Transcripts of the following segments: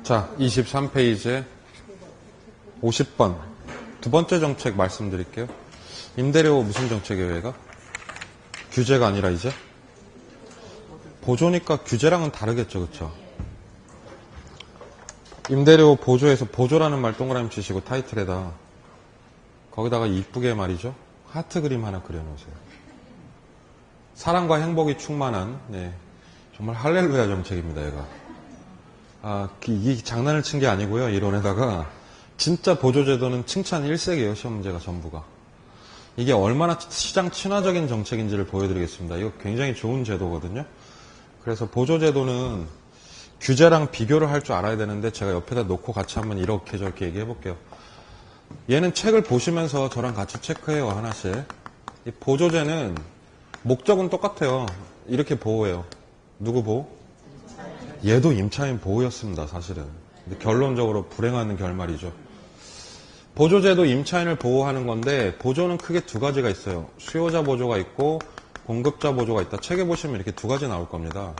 자, 23페이지에 50번. 두 번째 정책 말씀드릴게요. 임대료 무슨 정책이에요, 얘가? 규제가 아니라 이제? 보조니까 규제랑은 다르겠죠, 그쵸? 임대료 보조에서 보조라는 말 동그라미 치시고 타이틀에다 거기다가 이쁘게 말이죠. 하트 그림 하나 그려놓으세요. 사랑과 행복이 충만한 정말 할렐루야 정책입니다, 얘가. 이 장난을 친 게 아니고요. 이론에다가 진짜 보조제도는 칭찬 일색이에요. 시험 문제가 전부가. 이게 얼마나 시장 친화적인 정책인지를 보여드리겠습니다. 이거 굉장히 좋은 제도거든요. 그래서 보조제도는 규제랑 비교를 할 줄 알아야 되는데 제가 옆에다 놓고 같이 한번 이렇게 저렇게 얘기해 볼게요. 얘는 책을 보시면서 저랑 같이 체크해요. 하나씩. 이 보조제는 목적은 똑같아요. 이렇게 보호해요. 누구 보호? 얘도 임차인 보호였습니다. 사실은. 근데 결론적으로 불행한 결말이죠. 보조제도 임차인을 보호하는 건데 보조는 크게 두 가지가 있어요. 수요자 보조가 있고 공급자 보조가 있다. 책에 보시면 이렇게 두 가지 나올 겁니다.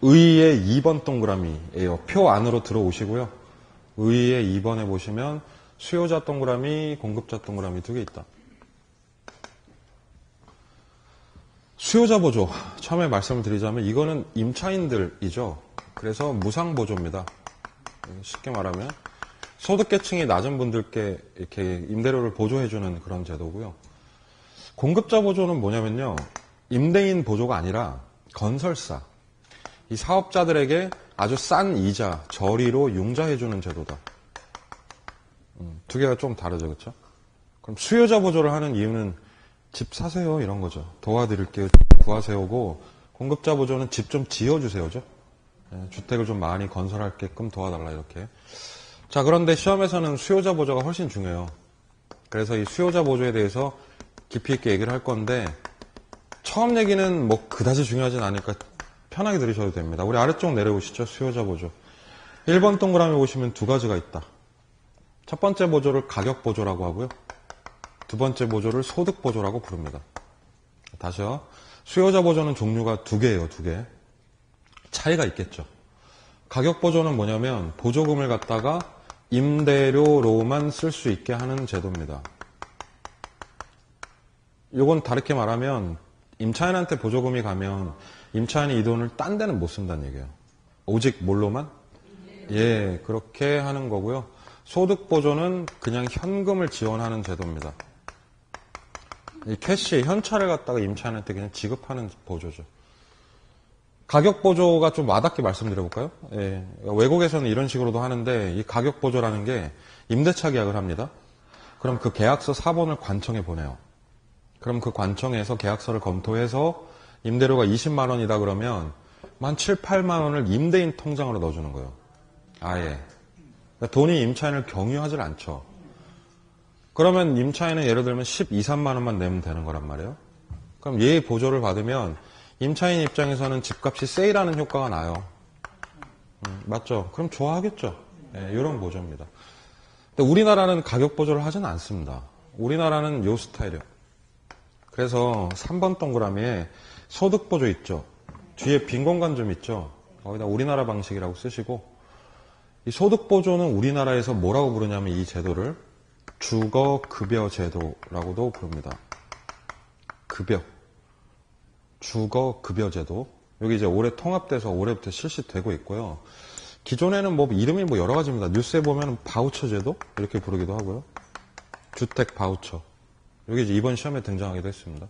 의의 2번 동그라미예요. 표 안으로 들어오시고요. 의의 2번에 보시면 수요자 동그라미, 공급자 동그라미 두 개 있다. 수요자 보조, 처음에 말씀을 드리자면 이거는 임차인들이죠. 그래서 무상보조입니다. 쉽게 말하면 소득계층이 낮은 분들께 이렇게 임대료를 보조해주는 그런 제도고요. 공급자 보조는 뭐냐면요. 임대인 보조가 아니라 건설사, 이 사업자들에게 아주 싼 이자, 저리로 융자해주는 제도다. 두 개가 좀 다르죠, 그렇죠? 그럼 수요자 보조를 하는 이유는 집 사세요 이런 거죠. 도와드릴게요, 구하세요고, 공급자 보조는 집 좀 지어주세요죠. 주택을 좀 많이 건설할게끔 도와달라 이렇게. 자, 그런데 시험에서는 수요자 보조가 훨씬 중요해요. 그래서 이 수요자 보조에 대해서 깊이 있게 얘기를 할 건데 처음 얘기는 뭐 그다지 중요하진 않으니까 편하게 들으셔도 됩니다. 우리 아래쪽 내려오시죠. 수요자 보조. 1번 동그라미 보시면 두 가지가 있다. 첫 번째 보조를 가격 보조라고 하고요. 두 번째 보조를 소득 보조라고 부릅니다. 다시요. 수요자 보조는 종류가 두 개예요. 두 개. 차이가 있겠죠. 가격 보조는 뭐냐면 보조금을 갖다가 임대료로만 쓸 수 있게 하는 제도입니다. 이건 다르게 말하면 임차인한테 보조금이 가면 임차인이 이 돈을 딴 데는 못 쓴다는 얘기예요. 오직 뭘로만? 예, 그렇게 하는 거고요. 소득 보조는 그냥 현금을 지원하는 제도입니다. 이 캐시, 현찰을 갖다가 임차인한테 그냥 지급하는 보조죠. 가격 보조가 좀 와닿게 말씀드려볼까요? 예, 외국에서는 이런 식으로도 하는데 이 가격 보조라는 게 임대차 계약을 합니다. 그럼 그 계약서 사본을 관청에 보내요. 그럼 그 관청에서 계약서를 검토해서 임대료가 20만 원이다 그러면 한 7, 8만 원을 임대인 통장으로 넣어주는 거예요. 아예. 그러니까 돈이 임차인을 경유하지 않죠. 그러면 임차인은 예를 들면 12, 3만 원만 내면 되는 거란 말이에요. 그럼 얘 보조를 받으면 임차인 입장에서는 집값이 세일하는 효과가 나요. 맞죠? 그럼 좋아하겠죠. 네, 이런 보조입니다. 근데 우리나라는 가격 보조를 하지는 않습니다. 우리나라는 요 스타일이에요. 그래서 3번 동그라미에 소득 보조 있죠. 뒤에 빈 공간 좀 있죠. 거기다 우리나라 방식이라고 쓰시고, 이 소득 보조는 우리나라에서 뭐라고 부르냐면 이 제도를 주거급여 제도라고도 부릅니다. 급여. 주거급여제도. 여기 이제 올해 통합돼서 올해부터 실시되고 있고요. 기존에는 뭐 이름이 뭐 여러 가지입니다. 뉴스에 보면 바우처 제도 이렇게 부르기도 하고요. 주택 바우처. 여기 이제 이번 시험에 등장하기도 했습니다.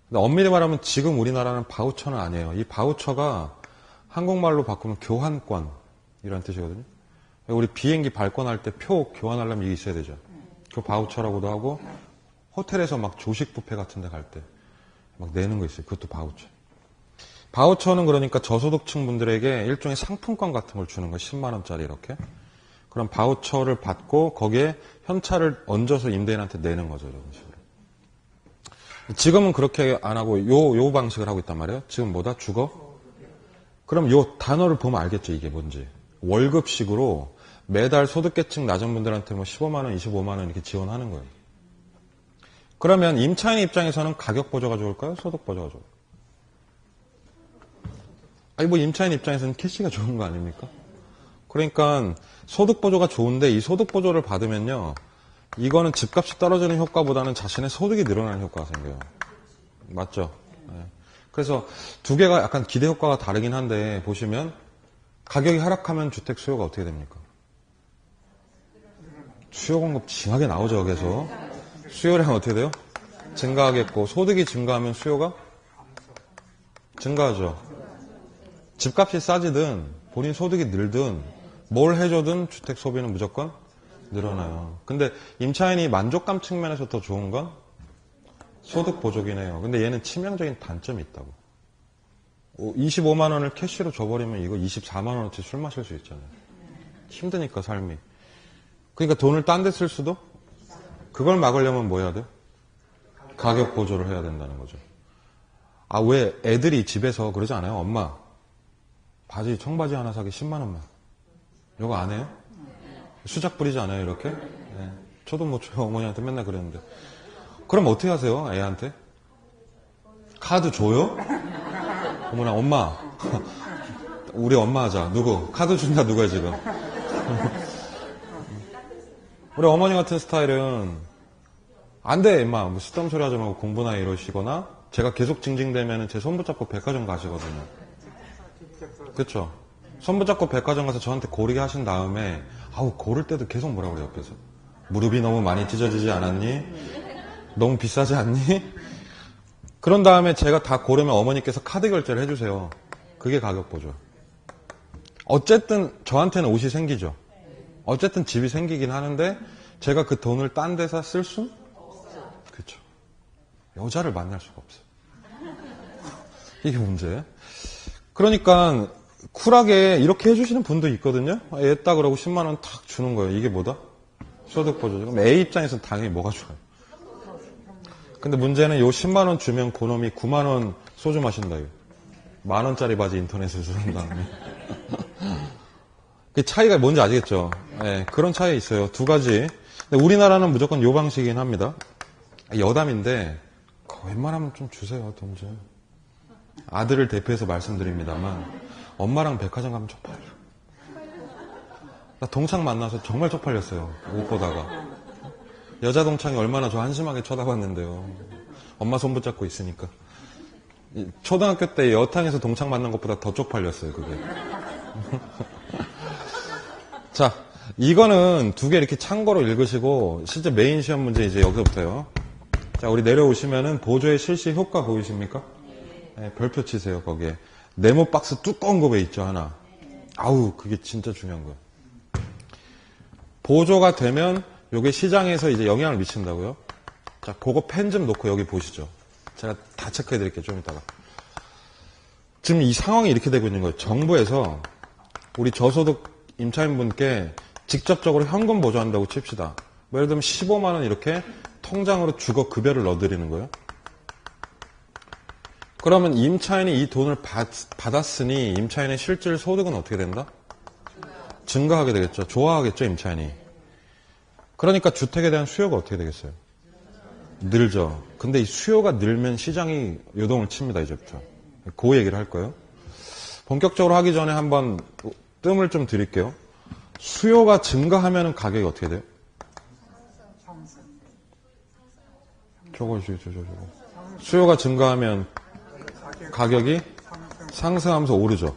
근데 엄밀히 말하면 지금 우리나라는 바우처는 아니에요. 이 바우처가 한국말로 바꾸면 교환권 이런 뜻이거든요. 우리 비행기 발권할 때 표 교환하려면 이게 있어야 되죠. 그 바우처라고도 하고 호텔에서 막 조식 뷔페 같은 데 갈 때 막 내는 거 있어요. 그것도 바우처. 바우처는 그러니까 저소득층 분들에게 일종의 상품권 같은 걸 주는 거예요. 10만 원짜리 이렇게. 그럼 바우처를 받고 거기에 현찰을 얹어서 임대인한테 내는 거죠. 이런 식으로. 지금은 그렇게 안 하고 요 방식을 하고 있단 말이에요. 지금 뭐다? 주거? 그럼 요 단어를 보면 알겠죠. 이게 뭔지. 월급식으로 매달 소득계층 낮은 분들한테 뭐 15만 원, 25만 원 이렇게 지원하는 거예요. 그러면 임차인 입장에서는 가격 보조가 좋을까요? 소득 보조가 좋을까요? 아니, 뭐 임차인 입장에서는 캐시가 좋은 거 아닙니까? 그러니까 소득보조가 좋은데 이 소득보조를 받으면요. 이거는 집값이 떨어지는 효과보다는 자신의 소득이 늘어나는 효과가 생겨요. 맞죠? 네. 그래서 두 개가 약간 기대 효과가 다르긴 한데 보시면 가격이 하락하면 주택 수요가 어떻게 됩니까? 수요 공급 징하게 나오죠. 계속. 수요량 어떻게 돼요? 증가하겠고 소득이 증가하면 수요가 증가하죠. 집값이 싸지든 본인 소득이 늘든 뭘 해줘든 주택 소비는 무조건 늘어나요. 근데 임차인이 만족감 측면에서 더 좋은 건 소득 보조긴 해요. 근데 얘는 치명적인 단점이 있다고. 25만 원을 캐시로 줘버리면 이거 24만 원어치 술 마실 수 있잖아요. 힘드니까 삶이. 그러니까 돈을 딴 데 쓸 수도 그걸 막으려면 뭐 해야 돼? 가격 보조를 해야 된다는 거죠. 아, 왜 애들이 집에서 그러지 않아요? 엄마, 바지, 청바지 하나 사기 10만 원만. 이거 안 해요? 수작 부리지 않아요, 이렇게? 네. 저도 뭐 저희 어머니한테 맨날 그랬는데. 그럼 어떻게 하세요, 애한테? 카드 줘요? 어머나, 엄마. 우리 엄마 하자. 누구? 카드 준다, 누구야, 지금? 우리 어머니 같은 스타일은, 안 돼, 임마. 뭐 쓰던 소리 하지 말고 공부나 이러시거나, 제가 계속 징징대면 제 손 붙잡고 백화점 가시거든요. 그쵸? 손 붙잡고 백화점 가서 저한테 고르게 하신 다음에, 아우, 고를 때도 계속 뭐라 그래요, 옆에서. 무릎이 너무 많이 찢어지지 않았니? 너무 비싸지 않니? 그런 다음에 제가 다 고르면 어머니께서 카드 결제를 해주세요. 그게 가격 보죠. 어쨌든 저한테는 옷이 생기죠. 어쨌든 집이 생기긴 하는데 제가 그 돈을 딴 데서 쓸 수? 그렇죠. 여자를 만날 수가 없어요. 이게 문제예요. 그러니까 쿨하게 이렇게 해주시는 분도 있거든요. 애따 그러고 10만 원 탁 주는 거예요. 이게 뭐다? 소득보조죠. 그럼 애 입장에서는 당연히 뭐가 좋아요? 근데 문제는 요 10만 원 주면 그놈이 9만 원 소주 마신다. 만 원짜리 바지 인터넷에서 산 다음에. 그 차이가 뭔지 아시겠죠? 네, 그런 차이 있어요. 두 가지. 근데 우리나라는 무조건 요 방식이긴 합니다. 여담인데 웬만하면 좀 주세요. 돈 좀. 아들을 대표해서 말씀드립니다만 엄마랑 백화점 가면 쪽팔려. 나 동창 만나서 정말 쪽팔렸어요. 옷 보다가. 여자 동창이 얼마나 저 한심하게 쳐다봤는데요. 엄마 손 붙잡고 있으니까. 초등학교 때 여탕에서 동창 만난 것보다 더 쪽팔렸어요, 그게. 자, 이거는 두 개 이렇게 참고로 읽으시고, 실제 메인 시험 문제 이제 여기서부터요. 자, 우리 내려오시면은 보조의 실시 효과 보이십니까? 네, 별표 치세요, 거기에. 네모 박스 두꺼운 거 왜 있죠, 하나. 아우, 그게 진짜 중요한 거예요. 보조가 되면 요게 시장에서 이제 영향을 미친다고요? 자, 그거 펜 좀 놓고 여기 보시죠. 제가 다 체크해 드릴게요, 좀 이따가. 지금 이 상황이 이렇게 되고 있는 거예요. 정부에서 우리 저소득 임차인분께 직접적으로 현금 보조한다고 칩시다. 뭐 예를 들면 15만 원 이렇게 통장으로 주거 급여를 넣어드리는 거예요. 그러면 임차인이 이 돈을 받았으니 임차인의 실질 소득은 어떻게 된다? 증가하게 되겠죠. 좋아하겠죠, 임차인이. 그러니까 주택에 대한 수요가 어떻게 되겠어요? 늘죠. 근데 이 수요가 늘면 시장이 요동을 칩니다, 이제부터. 그 얘기를 할 거예요. 본격적으로 하기 전에 한번 뜸을 좀 드릴게요. 수요가 증가하면 가격이 어떻게 돼요? 저거. 수요가 증가하면 가격이 상승하면서 오르죠.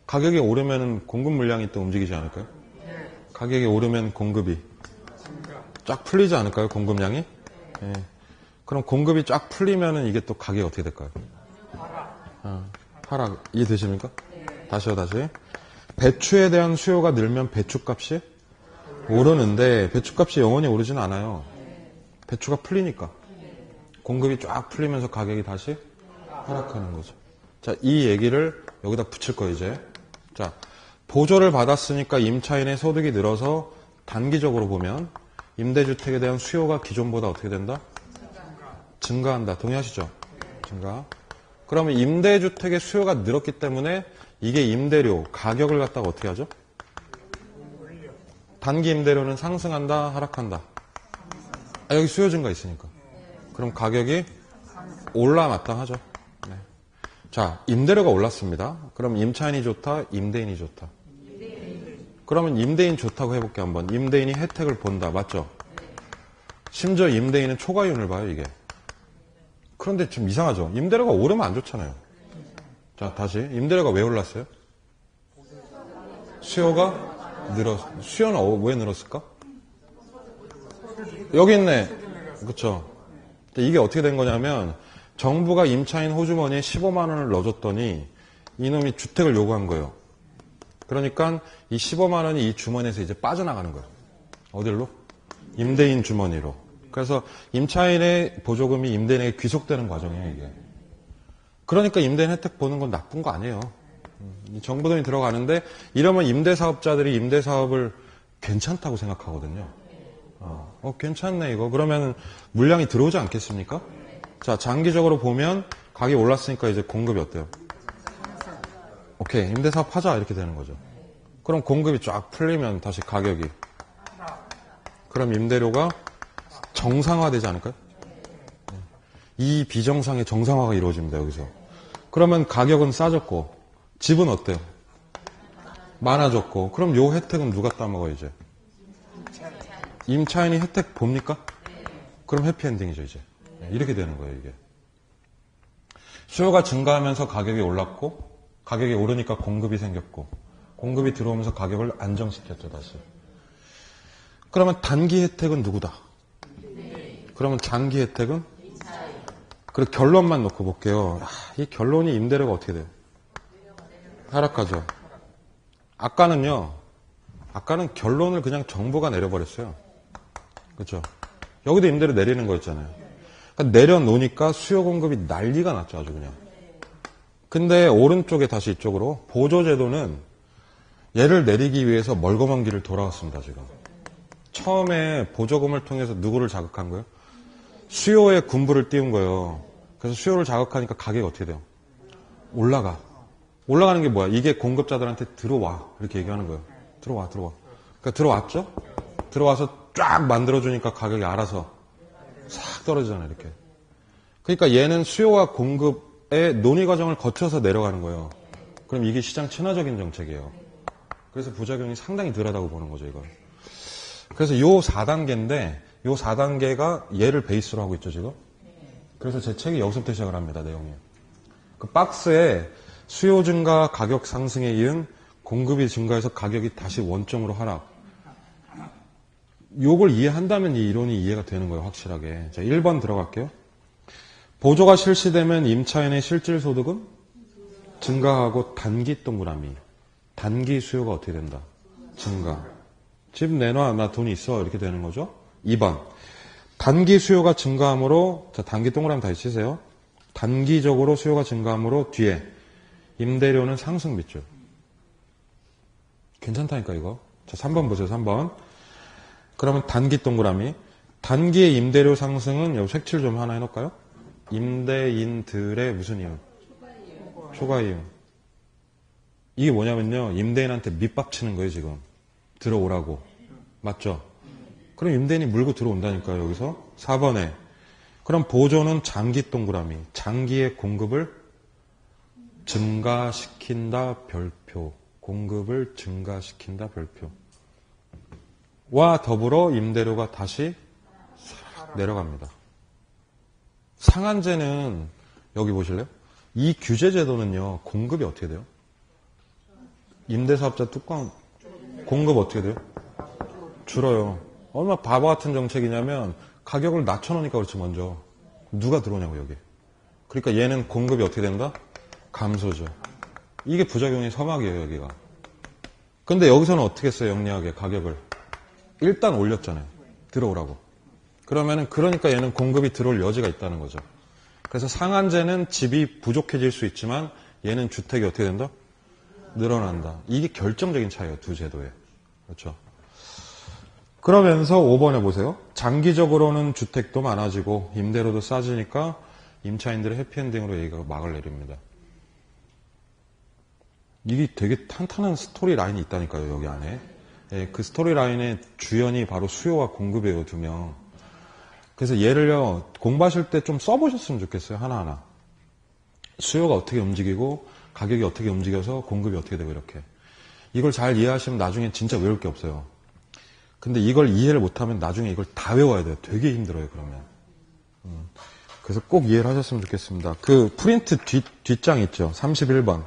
가격이 오르면 공급 물량이 또 움직이지 않을까요? 가격이 오르면 공급이 쫙 풀리지 않을까요? 공급량이? 예. 그럼 공급이 쫙 풀리면은 이게 또 가격이 어떻게 될까요? 하락. 이해되십니까? 다시요. 배추에 대한 수요가 늘면 배추값이 오르는데 배추값이 영원히 오르지는 않아요. 배추가 풀리니까. 공급이 쫙 풀리면서 가격이 다시 하락하는 거죠. 자, 이 얘기를 여기다 붙일 거예요, 이제. 자, 보조를 받았으니까 임차인의 소득이 늘어서 단기적으로 보면 임대주택에 대한 수요가 기존보다 어떻게 된다? 증가한다. 동의하시죠? 증가. 그러면 임대주택의 수요가 늘었기 때문에 이게 임대료, 가격을 갖다가 어떻게 하죠? 단기 임대료는 상승한다, 하락한다? 여기 수요 증가 있으니까. 그럼 가격이 올라 마땅하죠. 네. 자, 임대료가 올랐습니다. 그럼 임차인이 좋다, 임대인이 좋다. 그러면 임대인 좋다고 해볼게요, 한번. 임대인이 혜택을 본다, 맞죠? 심지어 임대인은 초과이윤을 봐요, 이게. 그런데 좀 이상하죠? 임대료가 오르면 안 좋잖아요. 자, 다시. 임대료가 왜 올랐어요? 수요는 왜 늘었을까? 여기 있네. 그쵸? 이게 어떻게 된 거냐면, 정부가 임차인 호주머니에 15만 원을 넣어줬더니, 이놈이 주택을 요구한 거예요. 그러니까 이 15만 원이 이 주머니에서 이제 빠져나가는 거예요. 어딜로? 임대인 주머니로. 그래서 임차인의 보조금이 임대인에게 귀속되는 과정이에요, 이게. 그러니까 임대인 혜택 보는 건 나쁜 거 아니에요. 정부 돈이 들어가는데 이러면 임대사업자들이 임대사업을 괜찮다고 생각하거든요. 괜찮네 이거. 그러면 물량이 들어오지 않겠습니까? 자, 장기적으로 보면 가격이 올랐으니까 이제 공급이 어때요? 오케이, 임대사업 하자 이렇게 되는 거죠. 그럼 공급이 쫙 풀리면 다시 가격이. 그럼 임대료가 정상화되지 않을까요? 이 비정상의 정상화가 이루어집니다, 여기서. 그러면 가격은 싸졌고, 집은 어때요? 많아졌고, 그럼 요 혜택은 누가 따먹어요, 이제? 임차인이 혜택 봅니까? 그럼 해피엔딩이죠, 이제. 이렇게 되는 거예요, 이게. 수요가 증가하면서 가격이 올랐고, 가격이 오르니까 공급이 생겼고, 공급이 들어오면서 가격을 안정시켰죠, 다시. 그러면 단기 혜택은 누구다? 그러면 장기 혜택은? 그리고 결론만 놓고 볼게요. 이 결론이 임대료가 어떻게 돼요? 하락하죠. 아까는 결론을 그냥 정부가 내려버렸어요. 그렇죠? 여기도 임대료 내리는 거였잖아요. 그러니까 내려놓으니까 수요 공급이 난리가 났죠, 아주 그냥. 근데 오른쪽에 다시 이쪽으로 보조제도는 얘를 내리기 위해서 멀거먼 길을 돌아왔습니다, 지금. 처음에 보조금을 통해서 누구를 자극한 거예요? 수요에 군부를 띄운 거예요. 그래서 수요를 자극하니까 가격이 어떻게 돼요? 올라가. 올라가는 게 뭐야? 이게 공급자들한테 들어와. 이렇게 얘기하는 거예요. 들어와. 그러니까 들어왔죠? 들어와서 쫙 만들어주니까 가격이 알아서 싹 떨어지잖아요, 이렇게. 그러니까 얘는 수요와 공급의 논의 과정을 거쳐서 내려가는 거예요. 그럼 이게 시장 친화적인 정책이에요. 그래서 부작용이 상당히 덜하다고 보는 거죠, 이걸. 그래서 요 4단계인데, 요 4단계가 얘를 베이스로 하고 있죠, 지금. 그래서 제 책이 여기서부터 시작을 합니다, 내용이. 그 박스에 수요 증가, 가격 상승에 이은 공급이 증가해서 가격이 다시 원점으로 하락. 요걸 이해한다면 이 이론이 이해가 되는 거예요, 확실하게. 자, 1번 들어갈게요. 보조가 실시되면 임차인의 실질 소득은 증가하고 단기 동그라미. 단기 수요가 어떻게 된다? 증가. 집 내놔, 나 돈이 있어. 이렇게 되는 거죠. 2번. 단기 수요가 증가하므로, 자, 단기 동그라미 다시 치세요. 단기적으로 수요가 증가하므로 뒤에 임대료는 상승 밑줄. 괜찮다니까, 이거. 자, 3번 보세요, 3번. 그러면 단기 동그라미. 단기의 임대료 상승은, 여기 색칠 좀 하나 해놓을까요? 임대인들의 무슨 이윤? 초과 이윤. 이게 뭐냐면요. 임대인한테 밑밥 치는 거예요, 지금. 들어오라고. 맞죠? 그럼 임대인이 물고 들어온다니까요, 여기서. 4번에. 그럼 보조는 장기 동그라미. 장기의 공급을 증가시킨다, 별표. 공급을 증가시킨다, 별표. 와 더불어 임대료가 다시 내려갑니다. 상한제는, 여기 보실래요? 이 규제제도는요, 공급이 어떻게 돼요? 임대사업자 뚜껑, 공급 어떻게 돼요? 줄어요. 얼마나 바보 같은 정책이냐면, 가격을 낮춰놓으니까 그렇지, 먼저. 누가 들어오냐고, 여기. 그러니까 얘는 공급이 어떻게 된다? 감소죠. 이게 부작용의 서막이에요, 여기가. 근데 여기서는 어떻게 했어요, 영리하게, 가격을? 일단 올렸잖아요. 들어오라고. 그러니까 얘는 공급이 들어올 여지가 있다는 거죠. 그래서 상한제는 집이 부족해질 수 있지만, 얘는 주택이 어떻게 된다? 늘어난다. 이게 결정적인 차이예요, 두 제도에. 그렇죠. 그러면서 5번에 보세요. 장기적으로는 주택도 많아지고 임대료도 싸지니까 임차인들의 해피엔딩으로 얘기가 막을 내립니다. 이게 되게 탄탄한 스토리 라인이 있다니까요, 여기 안에. 예, 그 스토리 라인의 주연이 바로 수요와 공급이에요, 두 명. 그래서 얘를요, 공부하실 때 좀 써보셨으면 좋겠어요, 하나하나. 수요가 어떻게 움직이고 가격이 어떻게 움직여서 공급이 어떻게 되고 이렇게. 이걸 잘 이해하시면 나중에 진짜 외울 게 없어요. 근데 이걸 이해를 못하면 나중에 이걸 다 외워야 돼요. 되게 힘들어요, 그러면. 그래서 꼭 이해를 하셨으면 좋겠습니다. 그 프린트 뒷장 있죠? 31번.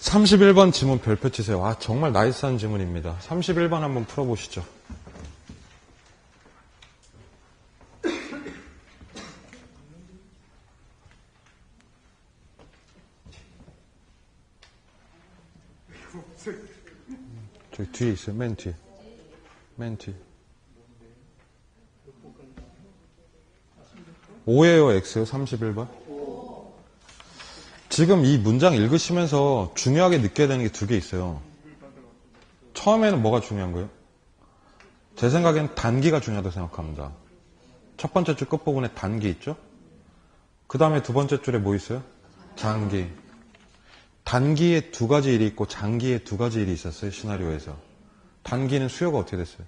31번 지문 별표 치세요. 아, 정말 나이스한 지문입니다. 31번 한번 풀어보시죠. 저기 뒤에 있어요. 맨 뒤에. 맨 뒤에. 5예요, X요? 31번? 지금 이 문장 읽으시면서 중요하게 느껴야 되는 게 두 개 있어요. 처음에는 뭐가 중요한 거예요? 제 생각엔 단기가 중요하다고 생각합니다. 첫 번째 줄 끝부분에 단기 있죠? 그 다음에 두 번째 줄에 뭐 있어요? 장기. 단기에 두 가지 일이 있고 장기에 두 가지 일이 있었어요, 시나리오에서. 단기는 수요가 어떻게 됐어요?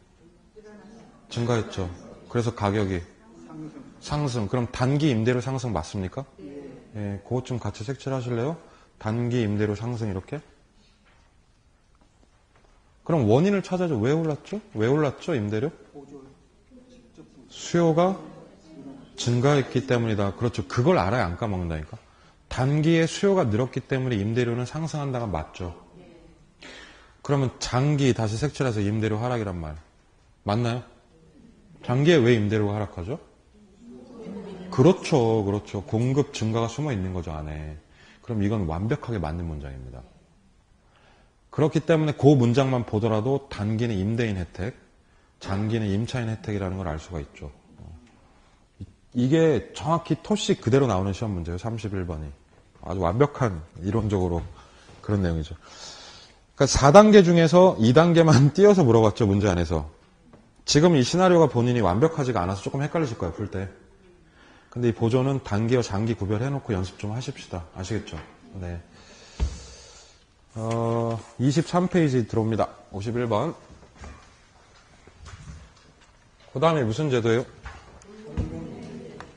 증가했죠. 그래서 가격이 상승. 그럼 단기 임대료 상승 맞습니까? 예, 그것 좀 같이 색칠을 하실래요? 단기 임대료 상승 이렇게? 그럼 원인을 찾아줘. 왜 올랐죠? 왜 올랐죠, 임대료? 수요가 증가했기 때문이다. 그렇죠. 그걸 알아야 안 까먹는다니까. 단기에 수요가 늘었기 때문에 임대료는 상승한다가 맞죠. 그러면 장기 다시 색칠해서 임대료 하락이란 말 맞나요? 장기에 왜 임대료가 하락하죠? 그렇죠. 그렇죠. 공급 증가가 숨어 있는 거죠, 안에. 그럼 이건 완벽하게 맞는 문장입니다. 그렇기 때문에 그 문장만 보더라도 단기는 임대인 혜택, 장기는 임차인 혜택이라는 걸 알 수가 있죠. 이게 정확히 토시 그대로 나오는 시험 문제예요. 31번이. 아주 완벽한 이론적으로 그런 내용이죠. 그러니까 4단계 중에서 2단계만 띄어서 물어봤죠. 문제 안에서. 지금 이 시나리오가 본인이 완벽하지가 않아서 조금 헷갈리실 거예요. 풀 때. 근데 이 보조는 단기와 장기 구별해놓고 연습 좀 하십시다. 아시겠죠? 네. 23페이지 들어옵니다. 51번. 그 다음에 무슨 제도예요?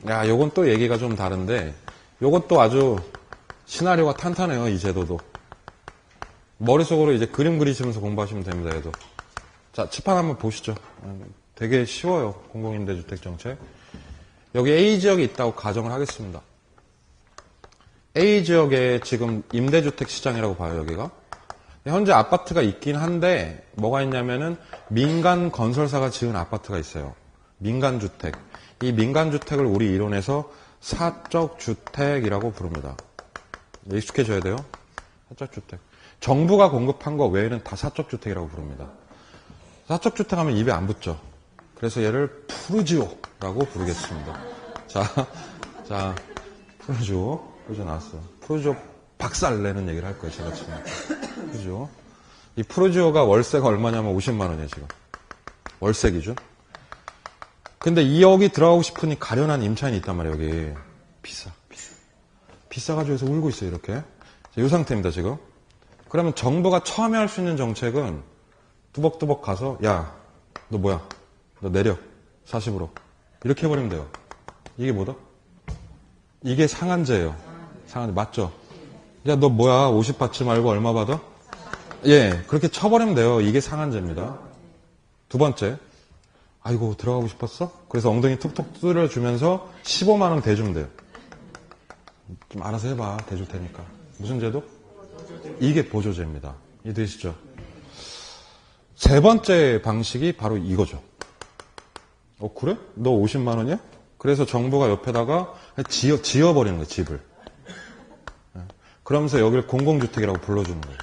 야, 요건 또 얘기가 좀 다른데, 요것도 아주 시나리오가 탄탄해요, 이 제도도. 머릿속으로 이제 그림 그리시면서 공부하시면 됩니다, 얘도. 자, 칠판 한번 보시죠. 되게 쉬워요, 공공임대주택정책. 여기 A지역이 있다고 가정을 하겠습니다. A지역에 지금 임대주택 시장이라고 봐요, 여기가. 현재 아파트가 있긴 한데, 뭐가 있냐면은 민간 건설사가 지은 아파트가 있어요. 민간주택. 이 민간주택을 우리 이론에서 사적주택이라고 부릅니다. 익숙해져야 돼요. 사적주택. 정부가 공급한 거 외에는 다 사적주택이라고 부릅니다. 사적주택 하면 입에 안 붙죠. 그래서 얘를 푸르지오라고 부르겠습니다. 자, 푸르지오 나왔어요. 푸르지오 박살 내는 얘기를 할 거예요, 제가 지금. 푸르지오. 이 푸르지오가 월세가 얼마냐면 50만 원이에요, 지금. 월세 기준. 근데 2억이 들어가고 싶으니 가련한 임차인이 있단 말이에요, 여기. 비싸가지고 해서 울고 있어요, 이렇게. 이 상태입니다, 지금. 그러면 정부가 처음에 할 수 있는 정책은 뚜벅뚜벅 가서, 야, 너 뭐야? 너 내려. 40으로. 이렇게 해버리면 돼요. 이게 뭐다? 이게 상한제예요. 상한제. 맞죠? 야, 너 뭐야? 50 받지 말고 얼마 받아? 예, 그렇게 쳐버리면 돼요. 이게 상한제입니다. 두 번째. 아이고, 들어가고 싶었어? 그래서 엉덩이 툭툭 뚫어주면서 15만 원 대주면 돼요. 좀 알아서 해봐. 대줄 테니까. 무슨 제도? 이게 보조제입니다. 이해되시죠? 세 번째 방식이 바로 이거죠. 그래? 너 50만 원이야? 그래서 정부가 옆에다가 지어버리는 거예요, 집을. 그러면서 여기를 공공주택이라고 불러주는 거예요.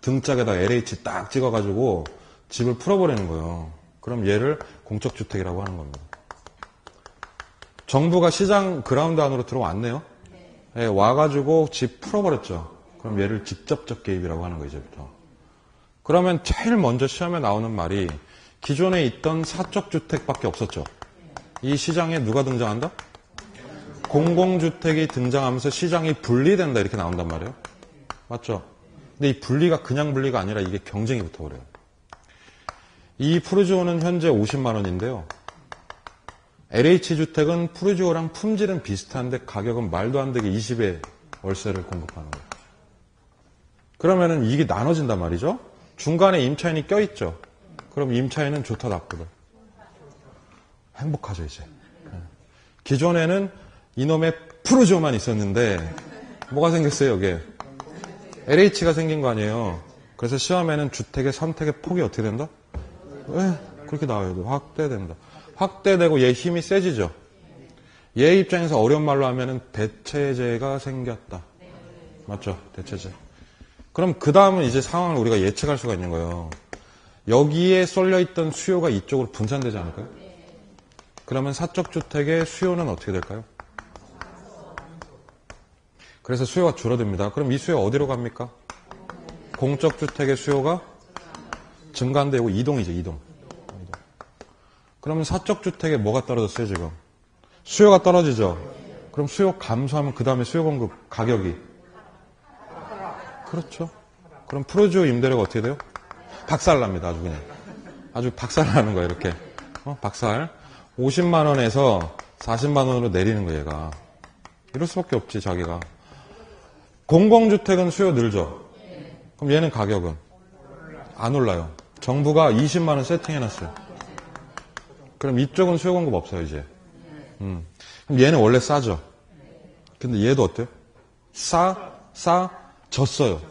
등짝에다 LH 딱 찍어가지고 집을 풀어버리는 거예요. 그럼 얘를 공적주택이라고 하는 겁니다. 정부가 시장 그라운드 안으로 들어왔네요. 네, 와가지고 집 풀어버렸죠. 그럼 얘를 직접적 개입이라고 하는 거예요, 이제부터. 그러면 제일 먼저 시험에 나오는 말이 기존에 있던 사적주택밖에 없었죠. 이 시장에 누가 등장한다? 공공주택이 등장하면서 시장이 분리된다 이렇게 나온단 말이에요. 맞죠? 근데 이 분리가 그냥 분리가 아니라 이게 경쟁이 붙어버려요. 이 푸르지오는 현재 50만 원인데요. LH주택은 푸르지오랑 품질은 비슷한데 가격은 말도 안 되게 20에 월세를 공급하는 거예요. 그러면은 이게 나눠진단 말이죠. 중간에 임차인이 껴있죠. 그럼 임차인은 좋다 나쁘다. 행복하죠 이제. 기존에는 이놈의 푸르지오만 있었는데 뭐가 생겼어요 여기에? LH가 생긴 거 아니에요. 그래서 시험에는 주택의 선택의 폭이 어떻게 된다? 왜 그렇게 나와요? 확대된다. 확대되고 얘 힘이 세지죠. 얘 입장에서 어려운 말로 하면은 대체제가 생겼다. 맞죠? 대체제. 그럼 그 다음은 이제 상황을 우리가 예측할 수가 있는 거예요. 여기에 쏠려있던 수요가 이쪽으로 분산되지 않을까요? 그러면 사적주택의 수요는 어떻게 될까요? 그래서 수요가 줄어듭니다. 그럼 이 수요 어디로 갑니까? 공적주택의 수요가 증가한데 이거 이동이죠, 이동. 그러면 사적주택에 뭐가 떨어졌어요, 지금? 수요가 떨어지죠? 그럼 수요 감소하면 그 다음에 수요 공급 가격이. 그렇죠. 그럼 푸르지오 임대료가 어떻게 돼요? 박살납니다, 아주 그냥. 아주 박살나는 거예요, 이렇게. 박살. 50만 원에서 40만 원으로 내리는 거예요, 얘가. 이럴 수밖에 없지, 자기가. 공공주택은 수요 늘죠? 그럼 얘는 가격은? 안 올라요. 정부가 20만 원 세팅해놨어요. 그럼 이쪽은 수요 공급 없어요, 이제. 그럼 얘는 원래 싸죠? 근데 얘도 어때요? 싸졌어요.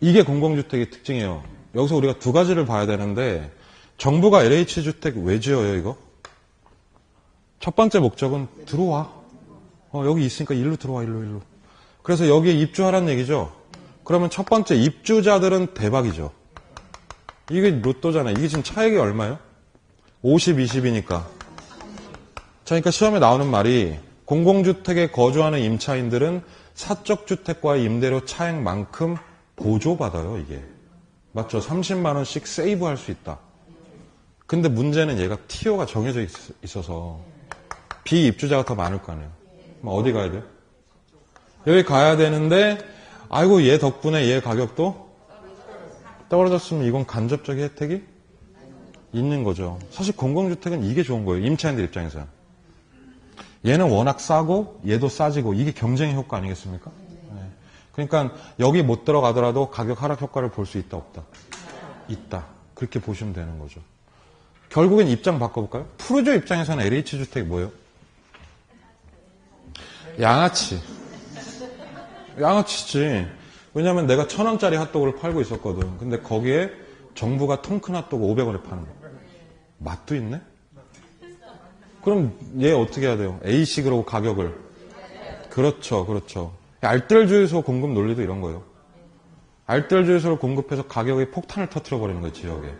이게 공공주택의 특징이에요. 여기서 우리가 두 가지를 봐야 되는데, 정부가 LH주택 왜 지어요, 이거? 첫 번째 목적은 들어와. 여기 있으니까 일로 들어와, 일로. 그래서 여기에 입주하라는 얘기죠. 그러면 첫 번째 입주자들은 대박이죠. 이게 로또잖아요. 이게 지금 차액이 얼마예요? 50, 20이니까. 자, 그러니까 시험에 나오는 말이 공공주택에 거주하는 임차인들은 사적주택과의 임대료 차액만큼 보조받아요, 이게. 맞죠? 30만 원씩 세이브할 수 있다. 근데 문제는 얘가 TO가 정해져 있어서 비입주자가 더 많을 거 아니에요. 그럼 어디 가야 돼요? 여기 가야 되는데 아이고 얘 덕분에 얘 가격도 떨어졌으면 이건 간접적인 혜택이 있는 거죠. 사실 공공주택은 이게 좋은 거예요. 임차인들 입장에서. 얘는 워낙 싸고 얘도 싸지고 이게 경쟁의 효과 아니겠습니까? 네. 그러니까 여기 못 들어가더라도 가격 하락 효과를 볼 수 있다 없다? 있다. 그렇게 보시면 되는 거죠. 결국엔 입장 바꿔볼까요? 푸르지오 입장에서는 LH주택이 뭐예요? 양아치지. 왜냐면 내가 1,000원짜리 핫도그를 팔고 있었거든. 근데 거기에 정부가 통 큰 핫도그 500원에 파는 거야. 맛도 있네? 그럼 얘 어떻게 해야 돼요? A식으로 가격을. 그렇죠. 알뜰주유소 공급 논리도 이런 거예요. 알뜰주유소를 공급해서 가격에 폭탄을 터뜨려버리는 거예요, 지역에.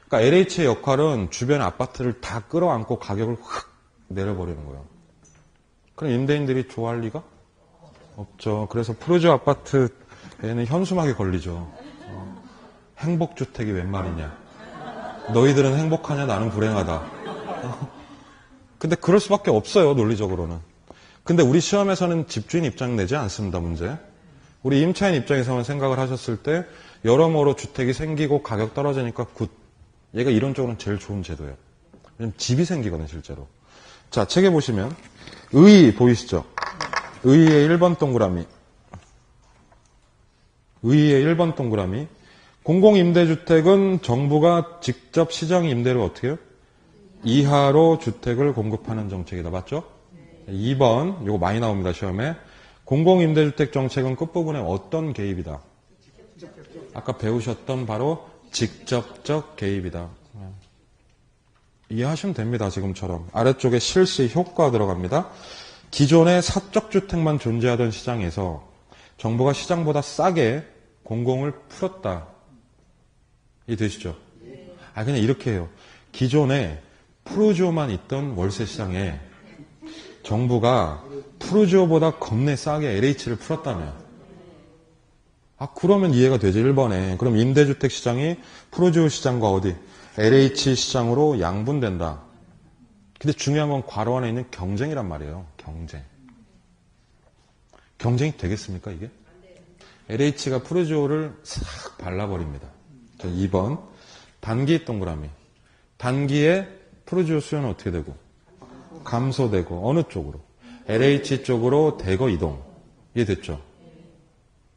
그러니까 LH의 역할은 주변 아파트를 다 끌어안고 가격을 확 내려버리는 거예요. 그럼 임대인들이 좋아할 리가 없죠. 그래서 푸르지오 아파트에는 현수막이 걸리죠. 행복주택이 웬 말이냐. 너희들은 행복하냐, 나는 불행하다. 근데 그럴 수밖에 없어요, 논리적으로는. 근데 우리 시험에서는 집주인 입장 내지 않습니다, 문제. 우리 임차인 입장에서만 생각을 하셨을 때 여러모로 주택이 생기고 가격 떨어지니까 굿. 얘가 이론적으로는 제일 좋은 제도예요. 왜냐면 집이 생기거든요, 실제로. 자, 책에 보시면 의 보이시죠? 의의 1번 동그라미. 의의 1번 동그라미. 공공임대주택은 정부가 직접 시정임대로 어떻게 해요? 이하로 주택을 공급하는 정책이다. 맞죠? 2번, 이거 많이 나옵니다, 시험에. 공공임대주택 정책은 끝부분에 어떤 개입이다? 아까 배우셨던 바로 직접적 개입이다. 이해하시면 됩니다, 지금처럼. 아래쪽에 실시 효과 들어갑니다. 기존의 사적주택만 존재하던 시장에서 정부가 시장보다 싸게 공공을 풀었다. 이해되시죠? 그냥 이렇게 해요. 기존에 푸르지오만 있던 월세 시장에 정부가 푸르지오보다 겁내 싸게 LH를 풀었다며. 그러면 이해가 되죠, 1번에. 그럼 임대주택 시장이 푸르지오 시장과 어디? LH 시장으로 양분된다. 근데 중요한 건 괄호 안에 있는 경쟁이란 말이에요. 경쟁. 경쟁이 되겠습니까, 이게? LH가 푸르지오를 싹 발라버립니다. 2번. 단기 동그라미. 단기에 푸르지오 수요는 어떻게 되고? 감소되고 어느 쪽으로? LH 쪽으로 대거 이동. 이해됐죠?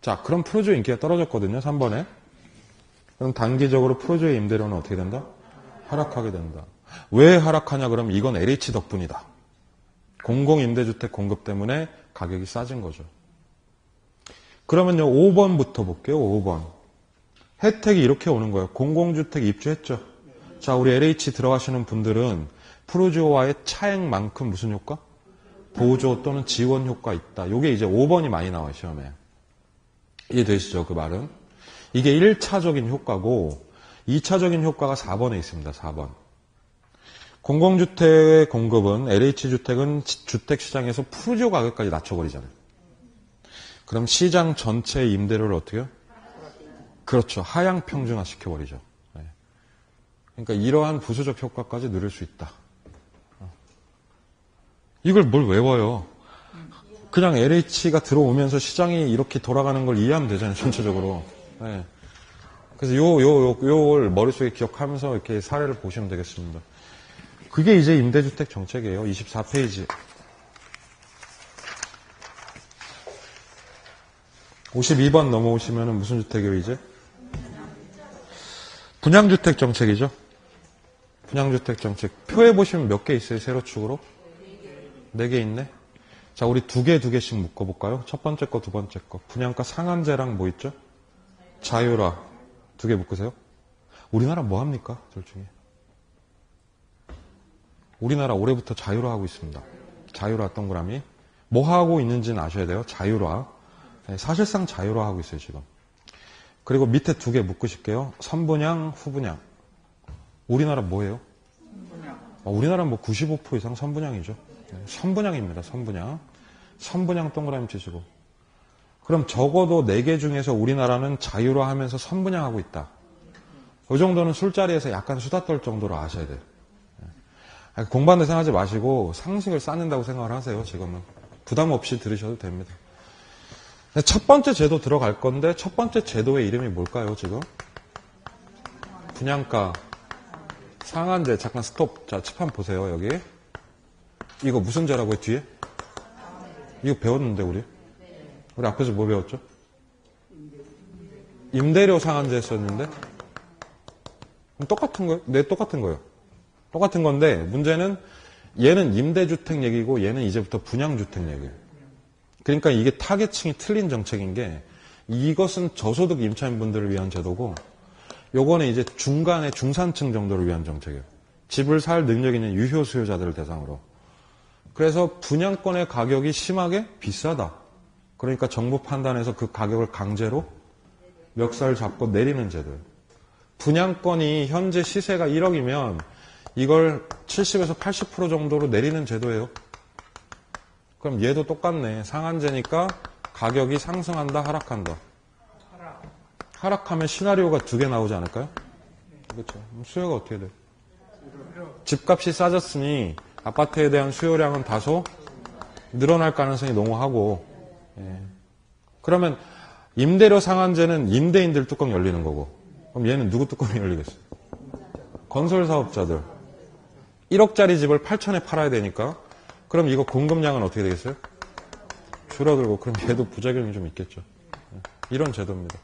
자, 그럼 프로주의 인기가 떨어졌거든요. 3번에. 그럼 단기적으로 프로주의 임대료는 어떻게 된다? 하락하게 된다. 왜 하락하냐 그러면 이건 LH 덕분이다. 공공임대주택 공급 때문에 가격이 싸진 거죠. 그러면요 5번부터 볼게요. 5번. 혜택이 이렇게 오는 거예요. 공공주택 입주했죠. 자, 우리 LH 들어가시는 분들은 프로주어와의 차액만큼 무슨 효과? 보조 또는 지원 효과 있다. 이게 이제 5번이 많이 나와요, 시험에. 이해되시죠? 그 말은. 이게 1차적인 효과고 2차적인 효과가 4번에 있습니다. 4번. 공공주택의 공급은 LH주택은 주택시장에서 프로주어 가격까지 낮춰버리잖아요. 그럼 시장 전체의 임대료를 어떻게 해요? 그렇죠. 하향 평준화 시켜버리죠. 네. 그러니까 이러한 부수적 효과까지 누릴 수 있다. 이걸 뭘 외워요? 그냥 LH가 들어오면서 시장이 이렇게 돌아가는 걸 이해하면 되잖아요. 전체적으로. 네. 그래서 요걸 머릿속에 기억하면서 이렇게 사례를 보시면 되겠습니다. 그게 이제 임대주택 정책이에요. 24페이지. 52번 넘어오시면 무슨 주택이에요, 이제? 분양주택 정책이죠. 분양주택 정책. 표에 보시면 몇 개 있어요, 세로축으로? 4개 있네. 자, 우리 두 개씩 묶어볼까요? 첫 번째 거, 두 번째 거. 분양가 상한제랑 뭐 있죠? 자유화. 2개 묶으세요. 우리나라 뭐 합니까? 둘 중에. 우리나라 올해부터 자유화 하고 있습니다. 자유화 동그라미. 뭐 하고 있는지는 아셔야 돼요. 자유화. 네, 사실상 자유화 하고 있어요, 지금. 그리고 밑에 2개 묶으실게요. 선분양, 후분양. 우리나라 뭐예요? 우리나라는 뭐 95% 이상 선분양이죠. 네, 선분양입니다. 선분양. 선분양 동그라미 치시고. 그럼 적어도 4개 중에서 우리나라는 자유화하면서 선분양하고 있다. 이 정도는 술자리에서 약간 수다 떨 정도로 아셔야 돼요. 공부한다 생각하지 마시고 상식을 쌓는다고 생각을 하세요. 지금은. 부담 없이 들으셔도 됩니다. 첫 번째 제도 들어갈 건데 첫 번째 제도의 이름이 뭘까요? 지금? 분양가 상한제. 잠깐 스톱. 자, 칠판 보세요. 여기. 이거 무슨 제라고요? 뒤에? 이거 배웠는데 우리 앞에서 뭐 배웠죠? 임대료 상한제 했었는데 똑같은 거예요? 네, 똑같은 거예요. 똑같은 건데 문제는 얘는 임대주택 얘기고 얘는 이제부터 분양주택 얘기예요. 그러니까 이게 타겟층이 틀린 정책인 게 이것은 저소득 임차인분들을 위한 제도고 요거는 이제 중간의 중산층 정도를 위한 정책이에요. 집을 살 능력 있는 유효 수요자들을 대상으로. 그래서 분양권의 가격이 심하게 비싸다. 그러니까 정부 판단해서 그 가격을 강제로 멱살 잡고 내리는 제도예요. 분양권이 현재 시세가 1억이면 이걸 70에서 80% 정도로 내리는 제도예요. 그럼 얘도 똑같네. 상한제니까 가격이 상승한다, 하락한다. 하락하면 시나리오가 2개 나오지 않을까요? 그렇죠. 수요가 어떻게 돼요? 집값이 싸졌으니 아파트에 대한 수요량은 다소 늘어날 가능성이 농후하고, 예. 그러면 임대료 상한제는 임대인들 뚜껑 열리는 거고, 그럼 얘는 누구 뚜껑이 열리겠어요? 건설사업자들. 1억짜리 집을 8천에 팔아야 되니까, 그럼 이거 공급량은 어떻게 되겠어요? 줄어들고, 그럼 얘도 부작용이 좀 있겠죠. 이런 제도입니다.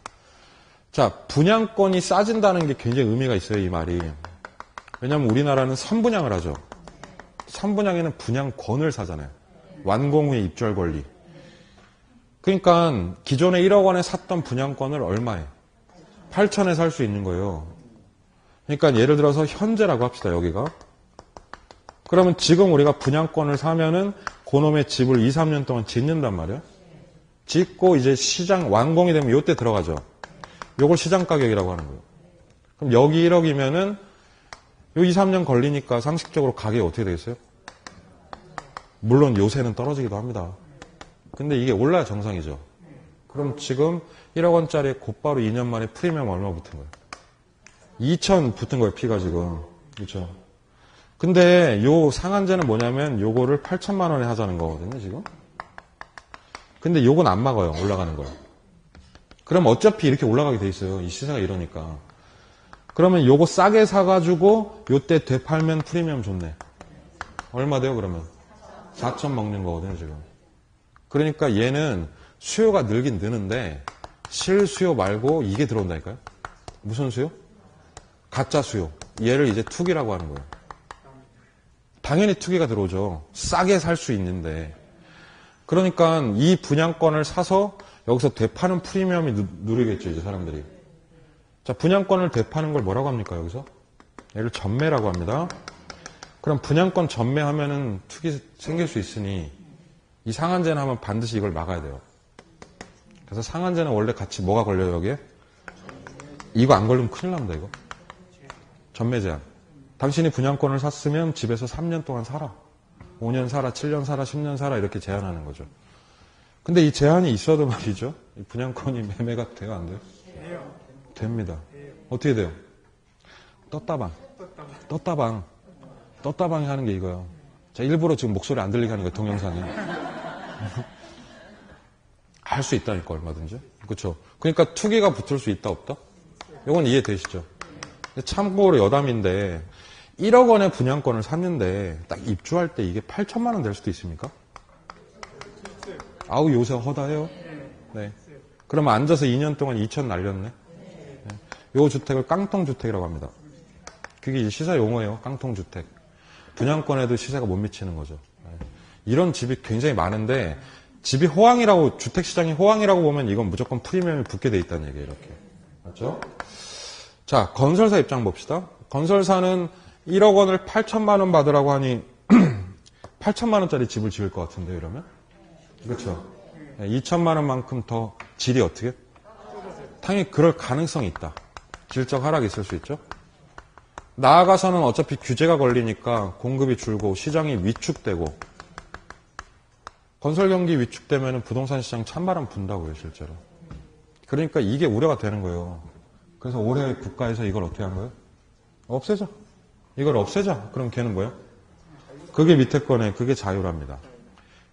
자, 분양권이 싸진다는 게 굉장히 의미가 있어요, 이 말이. 왜냐하면 우리나라는 선분양을 하죠. 선분양에는 분양권을 사잖아요. 완공 후에 입주할 권리. 그러니까 기존에 1억 원에 샀던 분양권을 얼마에? 8천에 살 수 있는 거예요. 그러니까 예를 들어서 현재라고 합시다, 여기가. 그러면 지금 우리가 분양권을 사면은 그놈의 집을 2, 3년 동안 짓는단 말이에요. 짓고 이제 시장 완공이 되면 이때 들어가죠. 요걸 시장 가격이라고 하는 거예요. 그럼 여기 1억이면은 요 2, 3년 걸리니까 상식적으로 가격이 어떻게 되겠어요? 물론 요새는 떨어지기도 합니다. 근데 이게 올라야 정상이죠. 그럼 지금 1억 원짜리 곧바로 2년 만에 프리미엄 얼마 붙은 거예요? 2천 붙은 거예요, 피가 지금. 그렇죠. 근데 요 상한제는 뭐냐면 요거를 8천만 원에 하자는 거거든요, 지금. 근데 요건 안 막아요, 올라가는 걸. 그럼 어차피 이렇게 올라가게 돼 있어요. 이 시세가 이러니까. 그러면 요거 싸게 사가지고 요때 되팔면 프리미엄 좋네. 얼마 돼요, 그러면? 4천 먹는 거거든요, 지금. 그러니까 얘는 수요가 늘긴 느는데 실수요 말고 이게 들어온다니까요. 무슨 수요? 가짜 수요. 얘를 이제 투기라고 하는 거예요. 당연히 투기가 들어오죠. 싸게 살 수 있는데. 그러니까 이 분양권을 사서 여기서 되파는 프리미엄이 누르겠죠, 이제 사람들이. 자, 분양권을 되파는 걸 뭐라고 합니까, 여기서? 얘를 전매라고 합니다. 그럼 분양권 전매하면은 투기 생길 수 있으니 이 상한제는 하면 반드시 이걸 막아야 돼요. 그래서 상한제는 원래 같이 뭐가 걸려요, 여기에? 이거 안 걸리면 큰일 납니다, 이거. 전매 제한. 당신이 분양권을 샀으면 집에서 3년 동안 살아. 5년 살아, 7년 살아, 10년 살아 이렇게 제한하는 거죠. 근데 이 제한이 있어도 말이죠. 이 분양권이 매매가 돼요, 안 돼요? 됩니다. 어떻게 돼요? 떴다방. 떴다방이 하는 게 이거예요. 자, 일부러 지금 목소리 안 들리게 하는 거예요, 동영상에. 할 수 있다니까, 얼마든지. 그렇죠? 그러니까 투기가 붙을 수 있다, 없다? 이건 이해되시죠? 참고로 여담인데 1억 원의 분양권을 샀는데 딱 입주할 때 이게 8천만 원 될 수도 있습니까? 아우, 요새 허다해요. 네. 그러면 앉아서 2년 동안 2천 날렸네. 네. 요 주택을 깡통주택이라고 합니다. 그게 이제 시사 용어예요. 깡통주택. 분양권에도 시세가 못 미치는 거죠. 네. 이런 집이 굉장히 많은데 집이 호황이라고, 주택시장이 호황이라고 보면 이건 무조건 프리미엄이 붙게 돼 있다는 얘기예요. 이렇게. 맞죠? 자, 건설사 입장 봅시다. 건설사는 1억 원을 8천만 원 받으라고 하니 8천만 원짜리 집을 지을 것 같은데요, 이러면? 그렇죠? 2천만 원만큼 더 질이 어떻게? 당연히 그럴 가능성이 있다. 질적 하락이 있을 수 있죠? 나아가서는 어차피 규제가 걸리니까 공급이 줄고 시장이 위축되고 건설 경기 위축되면 부동산 시장 찬바람 분다고요, 실제로. 그러니까 이게 우려가 되는 거예요. 그래서 올해 국가에서 이걸 어떻게 한 거예요? 없애자. 이걸 없애자. 그럼 걔는 뭐예요? 그게 밑에 거네. 그게 자유랍니다.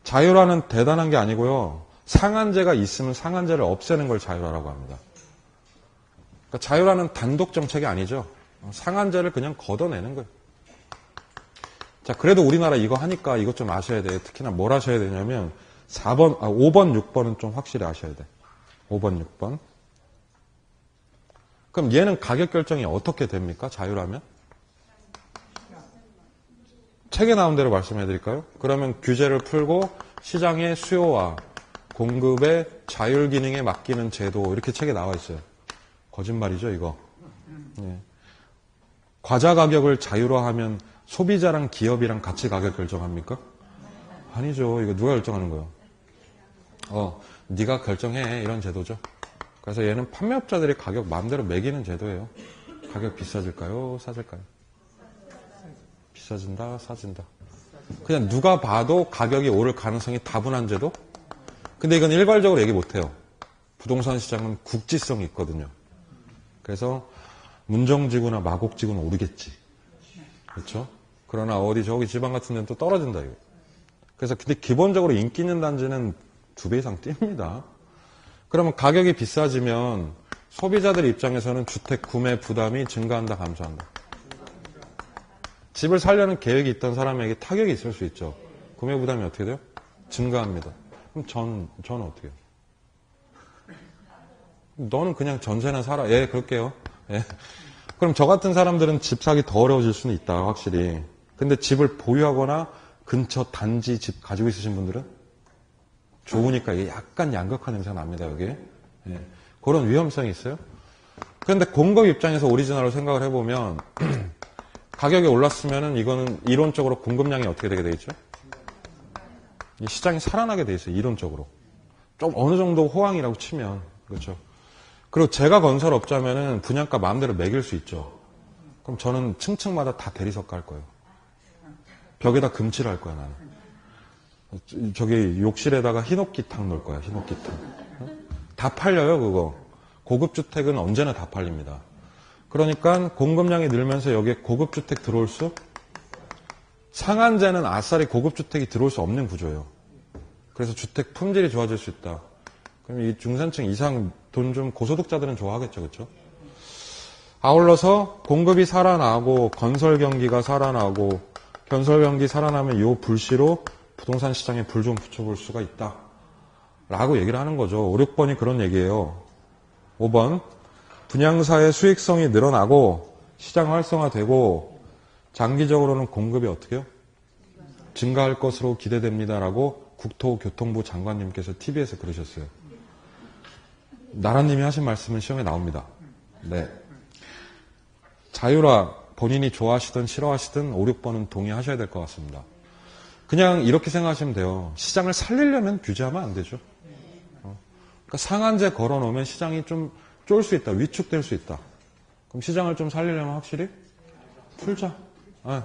자유라는 대단한 게 아니고요. 상한제가 있으면 상한제를 없애는 걸 자유라라고 합니다. 그러니까 자유라는 단독 정책이 아니죠. 상한제를 그냥 걷어내는 거예요. 자, 그래도 우리나라 이거 하니까 이것 좀 아셔야 돼요. 특히나 뭘 아셔야 되냐면 5번, 6번은 좀 확실히 아셔야 돼. 5번, 6번. 그럼 얘는 가격 결정이 어떻게 됩니까? 자유라면? 책에 나온 대로 말씀해 드릴까요? 그러면 규제를 풀고 시장의 수요와 공급의 자율 기능에 맡기는 제도, 이렇게 책에 나와 있어요. 거짓말이죠, 이거. 네. 과자 가격을 자유화하면 소비자랑 기업이랑 같이 가격 결정합니까? 아니죠. 이거 누가 결정하는 거예요? 네가 결정해. 이런 제도죠. 그래서 얘는 판매업자들이 가격 마음대로 매기는 제도예요. 가격 비싸질까요? 싸질까요? 비싸진다, 싸진다. 그냥 누가 봐도 가격이 오를 가능성이 다분한 제도? 근데 이건 일괄적으로 얘기 못해요. 부동산 시장은 국지성이 있거든요. 그래서 문정지구나 마곡지구는 오르겠지. 그렇죠? 그러나 어디 저기 지방 같은 데는 또 떨어진다, 이거. 그래서 근데 기본적으로 인기 있는 단지는 2배 이상 뜁니다. 그러면 가격이 비싸지면 소비자들 입장에서는 주택 구매 부담이 증가한다, 감소한다? 집을 살려는 계획이 있던 사람에게 타격이 있을 수 있죠. 구매 부담이 어떻게 돼요? 증가합니다. 그럼 저는 어떻게 해요? 너는 그냥 전세나 살아. 예, 그럴게요. 예. 그럼 저 같은 사람들은 집 사기 더 어려워질 수는 있다, 확실히. 근데 집을 보유하거나 근처 단지 집 가지고 있으신 분들은 좋으니까 이게 약간 양극화 냄새가 납니다, 여기. 예. 그런 위험성이 있어요. 그런데 공급 입장에서 오리지널로 생각을 해보면 가격이 올랐으면은 이거는 이론적으로 공급량이 어떻게 되게 되겠죠? 이 시장이 살아나게 돼 있어요, 이론적으로. 좀 어느 정도 호황이라고 치면. 그렇죠. 그리고 제가 건설업자면은 분양가 마음대로 매길 수 있죠. 그럼 저는 층층마다 다 대리석 깔 거예요. 벽에다 금칠을 할 거야, 나는. 저기 욕실에다가 히노키탕 놓을 거야, 히노키탕. 다 팔려요, 그거. 고급주택은 언제나 다 팔립니다. 그러니까 공급량이 늘면서 여기에 고급주택 들어올 수? 상한제는 아싸리 고급주택이 들어올 수 없는 구조예요. 그래서 주택 품질이 좋아질 수 있다. 그럼 이 중산층 이상 돈 좀 고소득자들은 좋아하겠죠, 그렇죠? 아울러서 공급이 살아나고 건설 경기가 살아나고 건설경기 살아나면 요 불씨로 부동산 시장에 불 좀 붙여볼 수가 있다. 라고 얘기를 하는 거죠. 5, 6번이 그런 얘기예요. 5번. 분양사의 수익성이 늘어나고 시장 활성화되고 장기적으로는 공급이 어떻게 해요? 증가할 것으로 기대됩니다라고 국토교통부 장관님께서 TV에서 그러셨어요. 나라님이 하신 말씀은 시험에 나옵니다. 네. 자유라 본인이 좋아하시든 싫어하시든 5, 6번은 동의하셔야 될 것 같습니다. 그냥 이렇게 생각하시면 돼요. 시장을 살리려면 규제하면 안 되죠. 그러니까 상한제 걸어놓으면 시장이 좀 쫄 수 있다. 위축될 수 있다. 그럼 시장을 좀 살리려면 확실히 풀자. 네.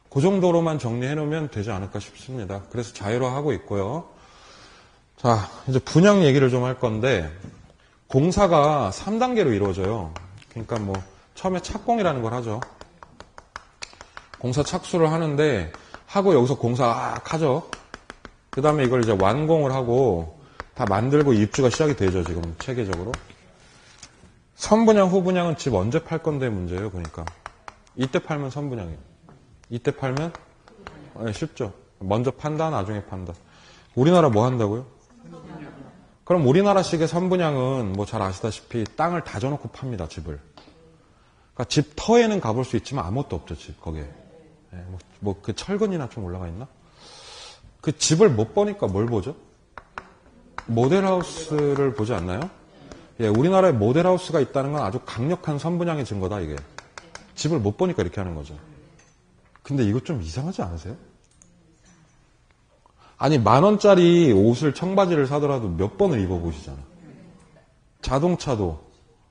그 정도로만 정리해놓으면 되지 않을까 싶습니다. 그래서 자유화하고 있고요. 자, 이제 분양 얘기를 좀 할 건데 공사가 3단계로 이루어져요. 그러니까 뭐 처음에 착공이라는 걸 하죠. 공사 착수를 하는데 하고 여기서 공사 하죠. 그 다음에 이걸 이제 완공을 하고 다 만들고 입주가 시작이 되죠. 지금 체계적으로. 선분양, 후분양은 집 언제 팔 건데 문제예요. 그러니까 이때 팔면 선분양이에요. 이때 팔면 네, 쉽죠. 먼저 판다, 나중에 판다. 우리나라 뭐 한다고요? 그럼 우리나라식의 선분양은 뭐 잘 아시다시피 땅을 다져놓고 팝니다. 집을. 그러니까 집 터에는 가볼 수 있지만 아무것도 없죠. 집 거기에. 네, 뭐 그 철근이나 좀 올라가 있나? 그 집을 못 보니까 뭘 보죠? 모델하우스를 보지 않나요? 예, 우리나라에 모델하우스가 있다는 건 아주 강력한 선분양의 증거다, 이게. 집을 못 보니까 이렇게 하는 거죠. 근데 이거 좀 이상하지 않으세요? 아니, 10,000원짜리 옷을, 청바지를 사더라도 몇 번을 입어보시잖아. 자동차도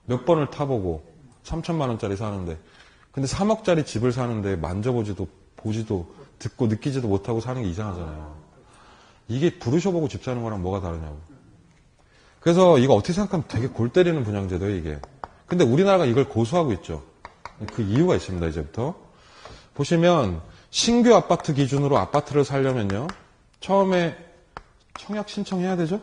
몇 번을 타보고 3,000만 원짜리 사는데, 근데 3억짜리 집을 사는데 만져보지도, 보지도, 듣고 느끼지도 못하고 사는 게 이상하잖아요. 이게 부르셔보고 집 사는 거랑 뭐가 다르냐고. 그래서 이거 어떻게 생각하면 되게 골 때리는 분양제도예요, 이게. 근데 우리나라가 이걸 고수하고 있죠. 그 이유가 있습니다, 이제부터. 보시면 신규 아파트 기준으로 아파트를 살려면요. 처음에 청약 신청해야 되죠?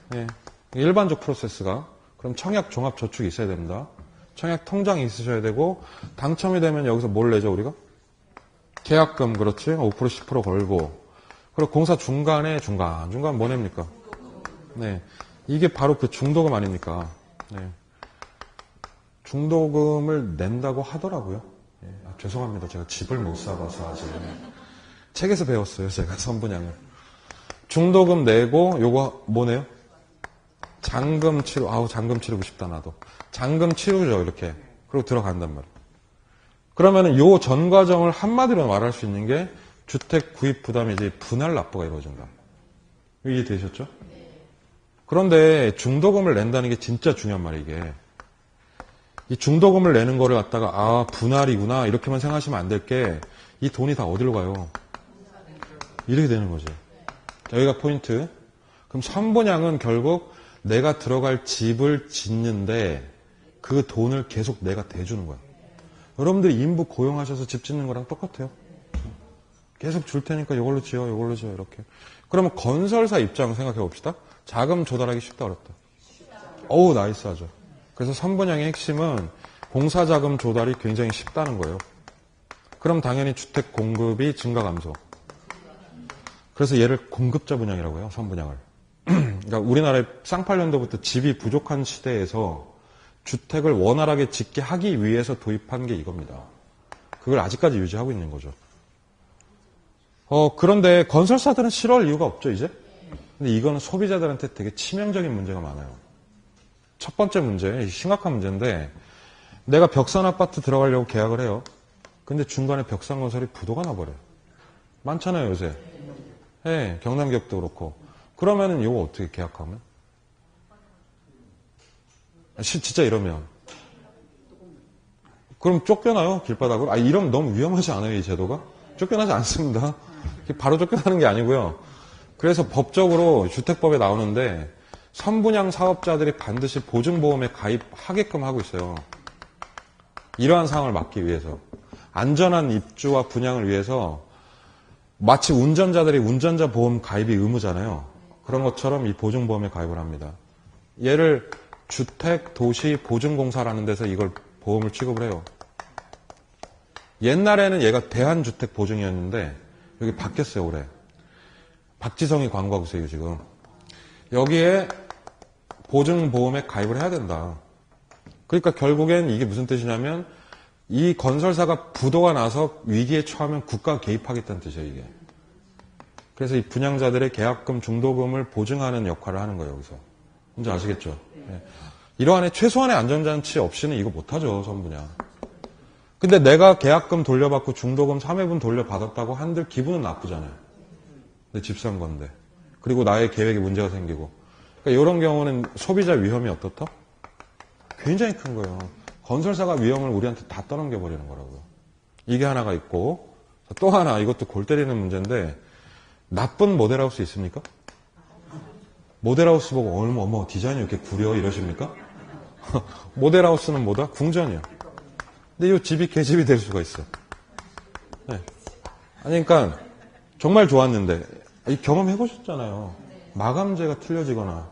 네. 일반적 프로세스가. 그럼 청약 종합저축이 있어야 됩니다. 청약 통장이 있으셔야 되고 당첨이 되면 여기서 뭘 내죠, 우리가? 계약금, 그렇지? 5% 10% 걸고. 그리고 공사 중간 뭐 냅니까? 네. 이게 바로 그 중도금 아닙니까? 네. 중도금을 낸다고 하더라고요. 네. 아, 죄송합니다. 제가 집을 못 사봐서 아직. 책에서 배웠어요. 제가 선분양을. 중도금 내고 요거 뭐네요? 잔금 치료. 아우, 잔금 치르고 싶다 나도. 잔금 치르죠, 이렇게. 그리고 들어간단 말이에요. 그러면은 요 전 과정을 한마디로 말할 수 있는 게 주택 구입 부담이 이제 분할 납부가 이루어진다. 이해되셨죠? 그런데 중도금을 낸다는 게 진짜 중요한 말이에요, 이게. 이 중도금을 내는 거를 갖다가, 아, 분할이구나, 이렇게만 생각하시면 안 될 게, 이 돈이 다 어디로 가요? 이렇게 되는 거죠. 여기가 포인트. 그럼 선분양은 결국 내가 들어갈 집을 짓는데 그 돈을 계속 내가 대주는 거야. 여러분들이 인부 고용하셔서 집 짓는 거랑 똑같아요. 계속 줄 테니까 이걸로 지어, 이렇게. 그러면 건설사 입장 생각해 봅시다. 자금 조달하기 쉽다, 어렵다? 어우, 나이스하죠. 그래서 선분양의 핵심은 공사자금 조달이 굉장히 쉽다는 거예요. 그럼 당연히 주택 공급이 증가 감소. 그래서 얘를 공급자 분양이라고 해요, 선분양을. 그러니까 우리나라의 쌍팔년도부터 집이 부족한 시대에서 주택을 원활하게 짓게 하기 위해서 도입한 게 이겁니다. 그걸 아직까지 유지하고 있는 거죠. 그런데 건설사들은 싫어할 이유가 없죠, 이제? 근데 이거는 소비자들한테 되게 치명적인 문제가 많아요. 첫 번째 문제, 심각한 문제인데, 내가 벽산 아파트 들어가려고 계약을 해요. 근데 중간에 벽산 건설이 부도가 나버려요. 많잖아요, 요새. 네, 경남 기업도 그렇고. 그러면은 이거 어떻게 계약하면? 진짜 이러면. 그럼 쫓겨나요, 길바닥으로? 아, 이러면 너무 위험하지 않아요, 이 제도가? 쫓겨나지 않습니다. 바로 쫓겨나는 게 아니고요. 그래서 법적으로 주택법에 나오는데 선분양 사업자들이 반드시 보증보험에 가입하게끔 하고 있어요. 이러한 상황을 막기 위해서. 안전한 입주와 분양을 위해서 마치 운전자들이 운전자 보험 가입이 의무잖아요. 그런 것처럼 이 보증보험에 가입을 합니다. 얘를 주택 도시 보증공사라는 데서 이걸 보험을 취급을 해요. 옛날에는 얘가 대한주택보증이었는데 여기 바뀌었어요, 올해. 박지성이 광고하고 있어요, 지금. 여기에 보증보험에 가입을 해야 된다. 그러니까 결국엔 이게 무슨 뜻이냐면 이 건설사가 부도가 나서 위기에 처하면 국가가 개입하겠다는 뜻이에요, 이게. 그래서 이 분양자들의 계약금, 중도금을 보증하는 역할을 하는 거예요, 여기서. 뭔지 아시겠죠? 네. 이러한 최소한의 안전장치 없이는 이거 못하죠, 선분양. 근데 내가 계약금 돌려받고 중도금 3회분 돌려받았다고 한들 기분은 나쁘잖아요. 내 집 산 건데. 그리고 나의 계획에 문제가 생기고. 그러니까 이런 경우는 소비자 위험이 어떻다? 굉장히 큰 거예요. 건설사가 위험을 우리한테 다 떠넘겨 버리는 거라고요. 이게 하나가 있고, 또 하나, 이것도 골 때리는 문제인데, 나쁜 모델하우스 있습니까? 모델하우스 보고 어머 디자인이 이렇게 구려 이러십니까? 모델하우스는 뭐다? 궁전이야. 근데 이 집이 개집이 될 수가 있어. 네. 아니 그러니까 정말 좋았는데 이 경험해 보셨잖아요. 마감재가 틀려지거나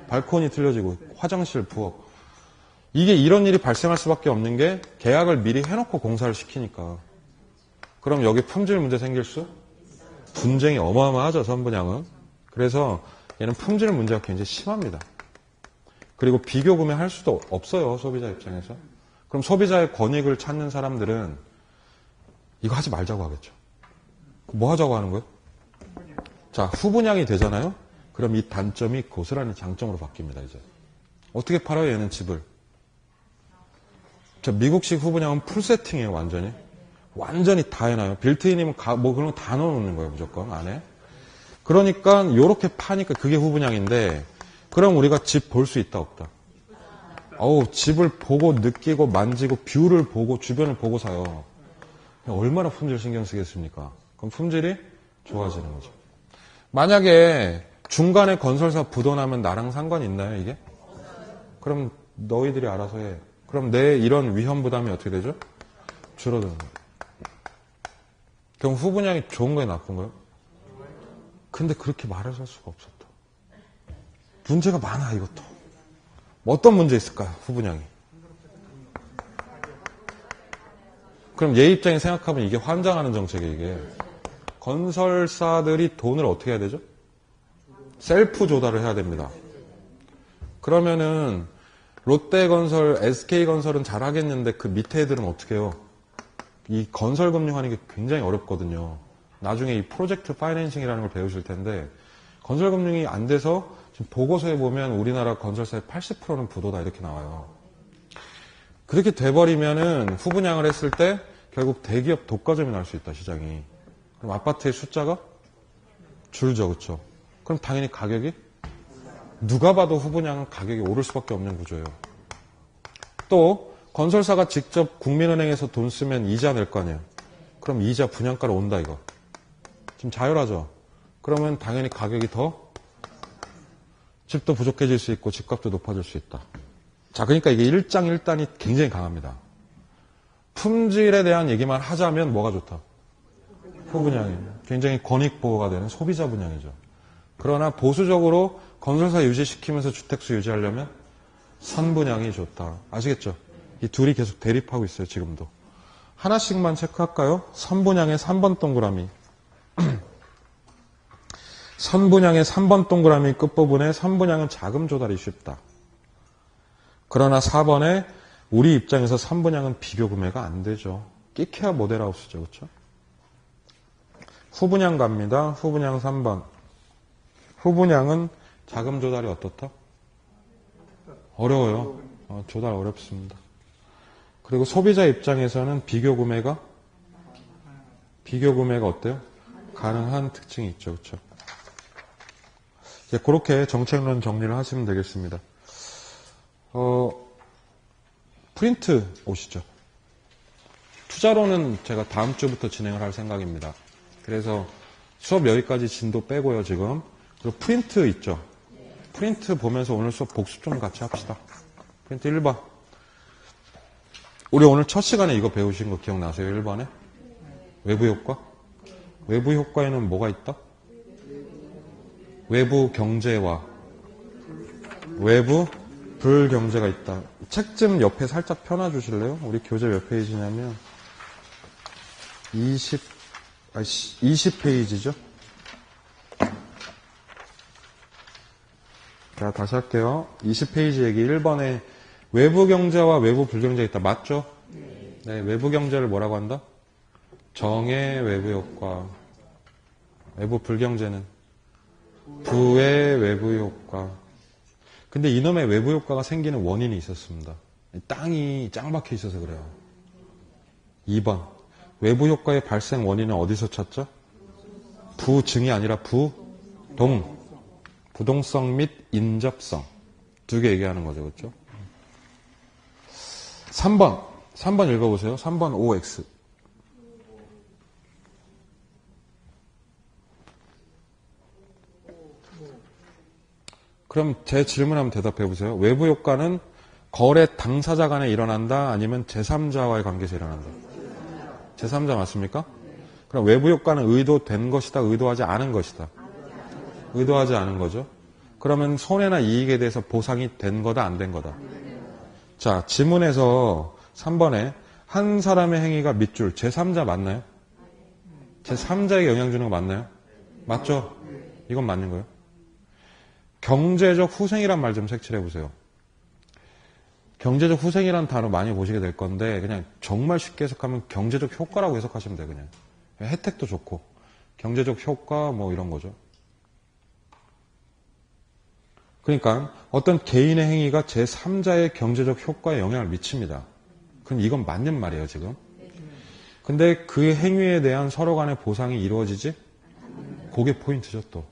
발코니 틀려지고 화장실 부엌 이게 이런 일이 발생할 수밖에 없는 게 계약을 미리 해놓고 공사를 시키니까. 그럼 여기 품질 문제 생길 수? 분쟁이 어마어마하죠, 선분양은. 그래서 얘는 품질 문제가 굉장히 심합니다. 그리고 비교 구매할 수도 없어요, 소비자 입장에서. 그럼 소비자의 권익을 찾는 사람들은 이거 하지 말자고 하겠죠. 뭐 하자고 하는 거예요? 자, 후분양이 되잖아요? 그럼 이 단점이 고스란히 장점으로 바뀝니다, 이제. 어떻게 팔아요, 얘는 집을? 자, 미국식 후분양은 풀 세팅이에요, 완전히. 완전히 다 해놔요. 빌트인이면 뭐 그런 거 다 넣어놓는 거예요, 무조건, 안에. 그러니까, 요렇게 파니까 그게 후분양인데, 그럼 우리가 집 볼 수 있다, 없다? 집을 보고 느끼고 만지고 뷰를 보고 주변을 보고 사요. 얼마나 품질 신경 쓰겠습니까? 그럼 품질이 좋아지는 거죠. 만약에 중간에 건설사 부도나면 나랑 상관이 있나요, 이게? 그럼 너희들이 알아서 해. 그럼 내 이런 위험 부담이 어떻게 되죠? 줄어드는 거예요. 그럼 후분양이 좋은 거예요, 나쁜 거예요? 근데 그렇게 말을 할 수가 없었다. 문제가 많아, 이것도. 어떤 문제 있을까요, 후분양이? 그럼 얘 입장에 생각하면 이게 환장하는 정책이에요, 이게. 건설사들이 돈을 어떻게 해야 되죠? 셀프 조달을 해야 됩니다. 그러면은 롯데건설, SK건설은 잘하겠는데 그 밑에 애들은 어떻게 해요? 이 건설금융하는 게 굉장히 어렵거든요. 나중에 이 프로젝트 파이낸싱이라는 걸 배우실 텐데 건설금융이 안 돼서 지금 보고서에 보면 우리나라 건설사의 80%는 부도다 이렇게 나와요. 그렇게 돼버리면은 후분양을 했을 때 결국 대기업 독과점이 날 수 있다, 시장이. 그럼 아파트의 숫자가 줄죠, 그렇죠? 그럼 당연히 가격이 누가 봐도 후분양은 가격이 오를 수밖에 없는 구조예요. 또 건설사가 직접 국민은행에서 돈 쓰면 이자 낼 거 아니에요. 그럼 이자 분양가로 온다, 이거. 지금 자율하죠. 그러면 당연히 가격이 더 집도 부족해질 수 있고 집값도 높아질 수 있다. 자, 그러니까 이게 일장일단이 굉장히 강합니다. 품질에 대한 얘기만 하자면 뭐가 좋다? 후분양이에요. 굉장히 권익보호가 되는 소비자 분양이죠. 그러나 보수적으로 건설사 유지시키면서 주택수 유지하려면 선분양이 좋다. 아시겠죠? 이 둘이 계속 대립하고 있어요, 지금도. 하나씩만 체크할까요? 선분양의 3번 동그라미. 선분양의 3번 동그라미 끝부분에 선분양은 자금 조달이 쉽다. 그러나 4번에 우리 입장에서 선분양은 비교 구매가 안 되죠. 끼케아 모델하우스죠, 그렇죠? 후분양 갑니다. 후분양 3번. 후분양은 자금 조달이 어떻다? 어려워요. 조달 어렵습니다. 그리고 소비자 입장에서는 비교 구매가 어때요? 가능한 특징이 있죠, 그렇죠? 그렇게 정책론 정리를 하시면 되겠습니다. 프린트 오시죠. 투자로는 제가 다음 주부터 진행을 할 생각입니다. 그래서 수업 여기까지 진도 빼고요, 지금. 그리고 프린트 있죠. 프린트 보면서 오늘 수업 복습 좀 같이 합시다. 프린트 1번. 우리 오늘 첫 시간에 이거 배우신 거 기억나세요? 1번에? 외부 효과? 외부 효과에는 뭐가 있다? 외부 경제와 외부 불경제가 있다. 책 좀 옆에 살짝 펴놔 주실래요? 우리 교재 몇 페이지냐면 20페이지죠. 자, 다시 할게요. 20페이지 얘기 1번에 외부 경제와 외부 불경제가 있다. 맞죠? 네, 외부 경제를 뭐라고 한다? 정의 외부 효과. 외부 불경제는 부의 외부 효과. 근데 이놈의 외부 효과가 생기는 원인이 있었습니다. 땅이 짱 박혀 있어서 그래요. 2번. 외부 효과의 발생 원인은 어디서 찾죠? 부증이 아니라 부동. 부동성 및 인접성. 두 개 얘기하는 거죠. 그렇죠? 3번 읽어보세요. 3번 OX. 그럼 제 질문 한번 대답해 보세요. 외부 효과는 거래 당사자 간에 일어난다? 아니면 제3자와의 관계에서 일어난다? 제3자 맞습니까? 그럼 외부 효과는 의도된 것이다? 의도하지 않은 것이다? 의도하지 않은 거죠. 그러면 손해나 이익에 대해서 보상이 된 거다? 안 된 거다? 자, 지문에서 3번에 한 사람의 행위가 밑줄 제3자 맞나요? 제3자에게 영향 주는 거 맞나요? 맞죠? 이건 맞는 거예요. 경제적 후생이란 말 좀 색칠해 보세요. 경제적 후생이라는 단어 많이 보시게 될 건데 그냥 정말 쉽게 해석하면 경제적 효과라고 해석하시면 돼요. 그냥 혜택도 좋고 경제적 효과 뭐 이런 거죠. 그러니까 어떤 개인의 행위가 제3자의 경제적 효과에 영향을 미칩니다. 그럼 이건 맞는 말이에요, 지금. 근데 그 행위에 대한 서로 간의 보상이 이루어지지? 그게 포인트죠, 또.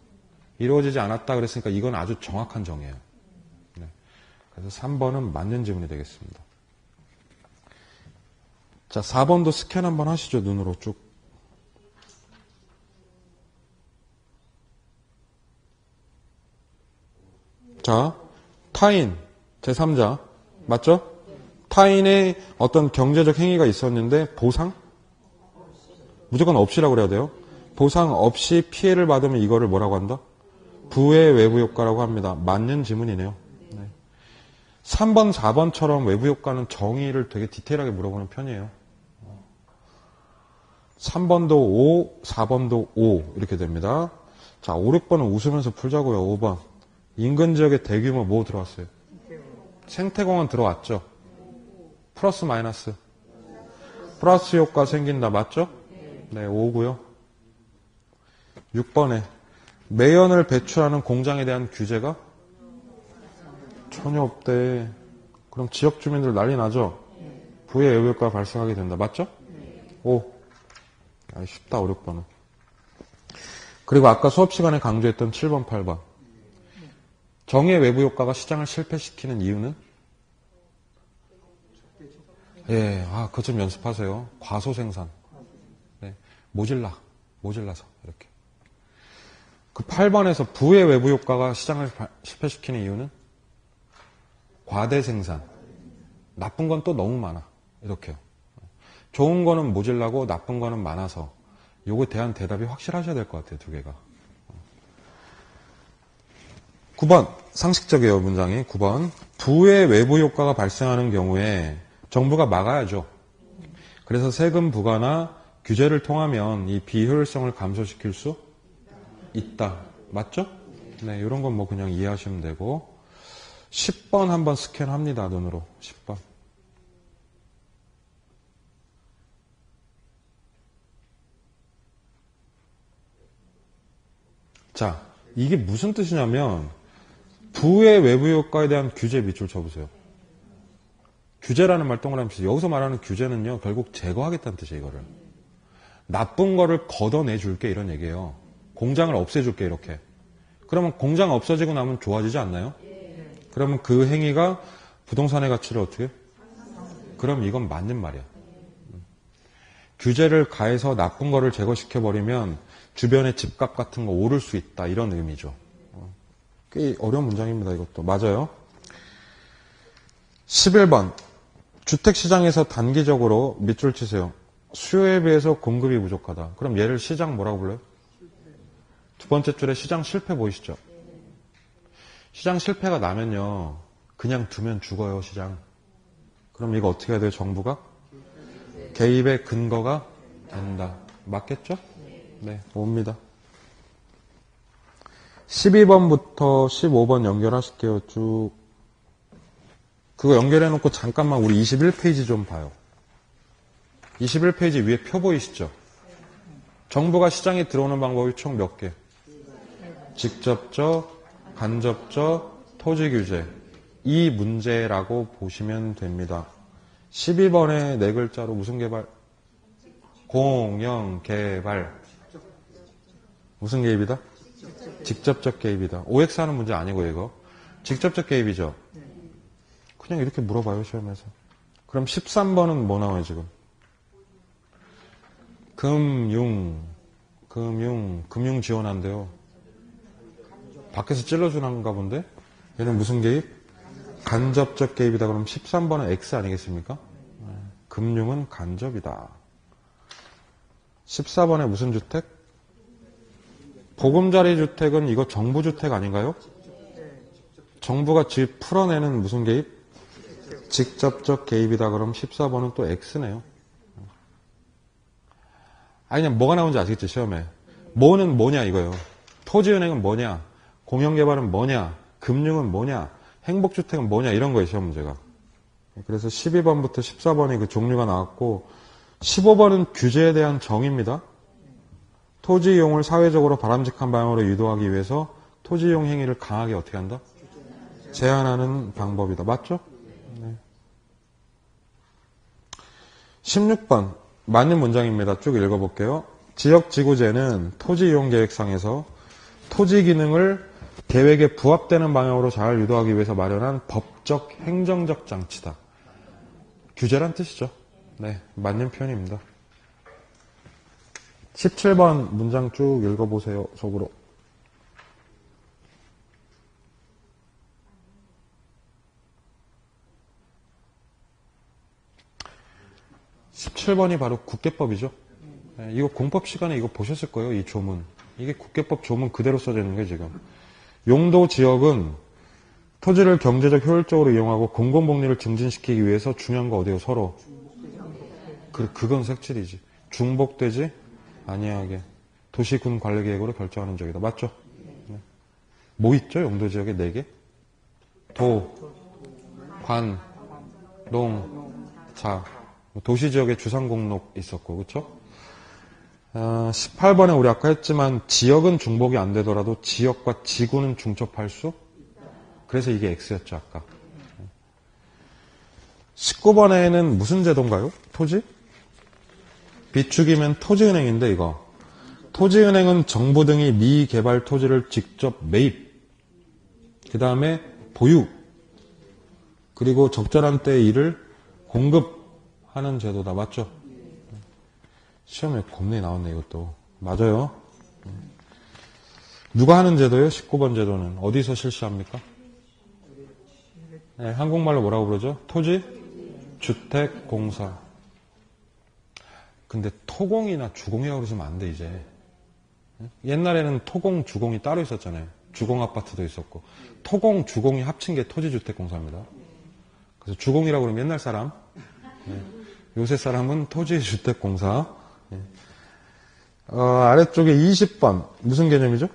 이루어지지 않았다 그랬으니까 이건 아주 정확한 정의예요. 네. 그래서 3번은 맞는 질문이 되겠습니다. 자, 4번도 스캔 한번 하시죠, 눈으로 쭉. 자, 타인, 제3자, 맞죠? 타인의 어떤 경제적 행위가 있었는데 보상? 무조건 없이라고 그래야 돼요. 보상 없이 피해를 받으면 이거를 뭐라고 한다? 부의 외부 효과라고 합니다. 맞는 지문이네요. 네. 3번, 4번처럼 외부 효과는 정의를 되게 디테일하게 물어보는 편이에요. 3번도 5, 4번도 5 이렇게 됩니다. 자, 5, 6번은 웃으면서 풀자고요. 5번. 인근 지역에 대규모 뭐 들어왔어요? 생태공원 들어왔죠? 플러스 마이너스? 플러스 효과 생긴다. 맞죠? 네, 5고요. 6번에 매연을 배출하는 공장에 대한 규제가 전혀 없대. 그럼 지역 주민들 난리 나죠? 부의 외부 효과가 발생하게 된다. 맞죠? 5. 쉽다, 5, 6번은. 그리고 아까 수업 시간에 강조했던 7번, 8번. 정의 외부 효과가 시장을 실패시키는 이유는? 예, 그거 좀 연습하세요. 과소생산. 네, 모질라서, 이렇게. 그 8번에서 부의 외부 효과가 시장을 실패시키는 이유는? 과대생산. 나쁜 건 또 너무 많아. 이렇게요. 좋은 거는 모질라고 나쁜 거는 많아서 요거에 대한 대답이 확실하셔야 될 것 같아요. 두 개가. 9번 상식적이에요. 문장이 9번 부의 외부 효과가 발생하는 경우에 정부가 막아야죠. 그래서 세금 부과나 규제를 통하면 이 비효율성을 감소시킬 수 있다. 맞죠? 네, 이런 건 뭐 그냥 이해하시면 되고 10번 한번 스캔합니다. 눈으로 10번. 자, 이게 무슨 뜻이냐면 부의 외부 효과에 대한 규제 밑줄 쳐보세요. 규제라는 말 동그라미 치세요. 여기서 말하는 규제는요, 결국 제거하겠다는 뜻이에요, 이거를. 나쁜 거를 걷어내줄게, 이런 얘기예요. 공장을 없애줄게, 이렇게. 그러면 공장 없어지고 나면 좋아지지 않나요? 그러면 그 행위가 부동산의 가치를 어떻게 해요? 그럼 이건 맞는 말이야. 규제를 가해서 나쁜 거를 제거시켜버리면 주변의 집값 같은 거 오를 수 있다, 이런 의미죠. 꽤 어려운 문장입니다, 이것도. 맞아요. 11번. 주택시장에서 단기적으로 밑줄 치세요. 수요에 비해서 공급이 부족하다. 그럼 얘를 시장 뭐라고 불러요? 두 번째 줄에 시장 실패 보이시죠? 시장 실패가 나면요. 그냥 두면 죽어요, 시장. 그럼 이거 어떻게 해야 돼요, 정부가? 개입의 근거가 된다. 맞겠죠? 네, 옵니다. 12번부터 15번 연결하실게요. 쭉. 그거 연결해놓고 잠깐만 우리 21페이지 좀 봐요. 21페이지 위에 표 보이시죠? 정부가 시장에 들어오는 방법이 총 몇 개? 직접적, 간접적, 토지 규제. 이 문제라고 보시면 됩니다. 12번에 네 글자로 무슨 개발? 공영 개발. 무슨 개입이다? 직접적 개입이다. OX 하는 문제 아니고 이거. 직접적 개입이죠. 그냥 이렇게 물어봐요, 시험에서. 그럼 13번은 뭐 나와요, 지금? 금융 지원한대요. 밖에서 찔러주는가 본데? 얘는 무슨 개입? 간접적 개입이다. 그럼 13번은 X 아니겠습니까? 금융은 간접이다. 14번에 무슨 주택? 보금자리 주택은 이거 정부 주택 아닌가요? 정부가 집 풀어내는 무슨 개입? 직접적 개입이다. 그럼 14번은 또 X네요. 아니, 그냥 뭐가 나오는지 아시겠죠, 시험에. 뭐는 뭐냐, 이거요. 토지은행은 뭐냐, 공영개발은 뭐냐, 금융은 뭐냐, 행복주택은 뭐냐, 이런 거예요, 시험 문제가. 그래서 12번부터 14번이 그 종류가 나왔고, 15번은 규제에 대한 정의입니다. 토지 이용을 사회적으로 바람직한 방향으로 유도하기 위해서 토지 이용 행위를 강하게 어떻게 한다? 제한하는 방법이다. 맞죠? 네. 16번. 맞는 문장입니다. 쭉 읽어볼게요. 지역지구제는 토지이용계획상에서 토지 기능을 계획에 부합되는 방향으로 잘 유도하기 위해서 마련한 법적, 행정적 장치다. 규제란 뜻이죠. 네, 맞는 표현입니다. 17번 문장 쭉 읽어보세요. 속으로. (17번이) 바로 국계법이죠. 네, 이거 공법 시간에 이거 보셨을 거예요. 이 조문. 이게 국계법 조문 그대로 써져 있는 거예요, 지금. 용도 지역은 토지를 경제적 효율적으로 이용하고 공공복리를 증진시키기 위해서 중요한 거 어디요? 서로. 그건 색칠이지. 중복되지 아니하게 도시군 관리계획으로 결정하는 적이다. 맞죠? 네. 뭐 있죠? 용도 지역에 4개? 도, 관, 농, 자. 도시지역에 주상공록 있었고, 그쵸? 18번에 우리 아까 했지만 지역은 중복이 안 되더라도 지역과 지구는 중첩할 수? 그래서 이게 X였죠, 아까. 19번에는 무슨 제도인가요? 토지? 비축이면 토지은행인데 이거. 토지은행은 정부 등이 미개발 토지를 직접 매입, 그 다음에 보유, 그리고 적절한 때에 이를 공급하는 제도다. 맞죠? 시험에 겁내 나왔네, 이것도. 맞아요. 누가 하는 제도예요? 19번 제도는. 어디서 실시합니까? 네, 한국말로 뭐라고 부르죠? 토지, 주택, 공사. 근데 토공이나 주공이라고 그러시면 안 돼, 이제. 옛날에는 토공, 주공이 따로 있었잖아요. 주공 아파트도 있었고. 토공, 주공이 합친 게 토지주택공사입니다. 그래서 주공이라고 그러면 옛날 사람. 네. 요새 사람은 토지주택공사. 네. 아래쪽에 20번. 무슨 개념이죠?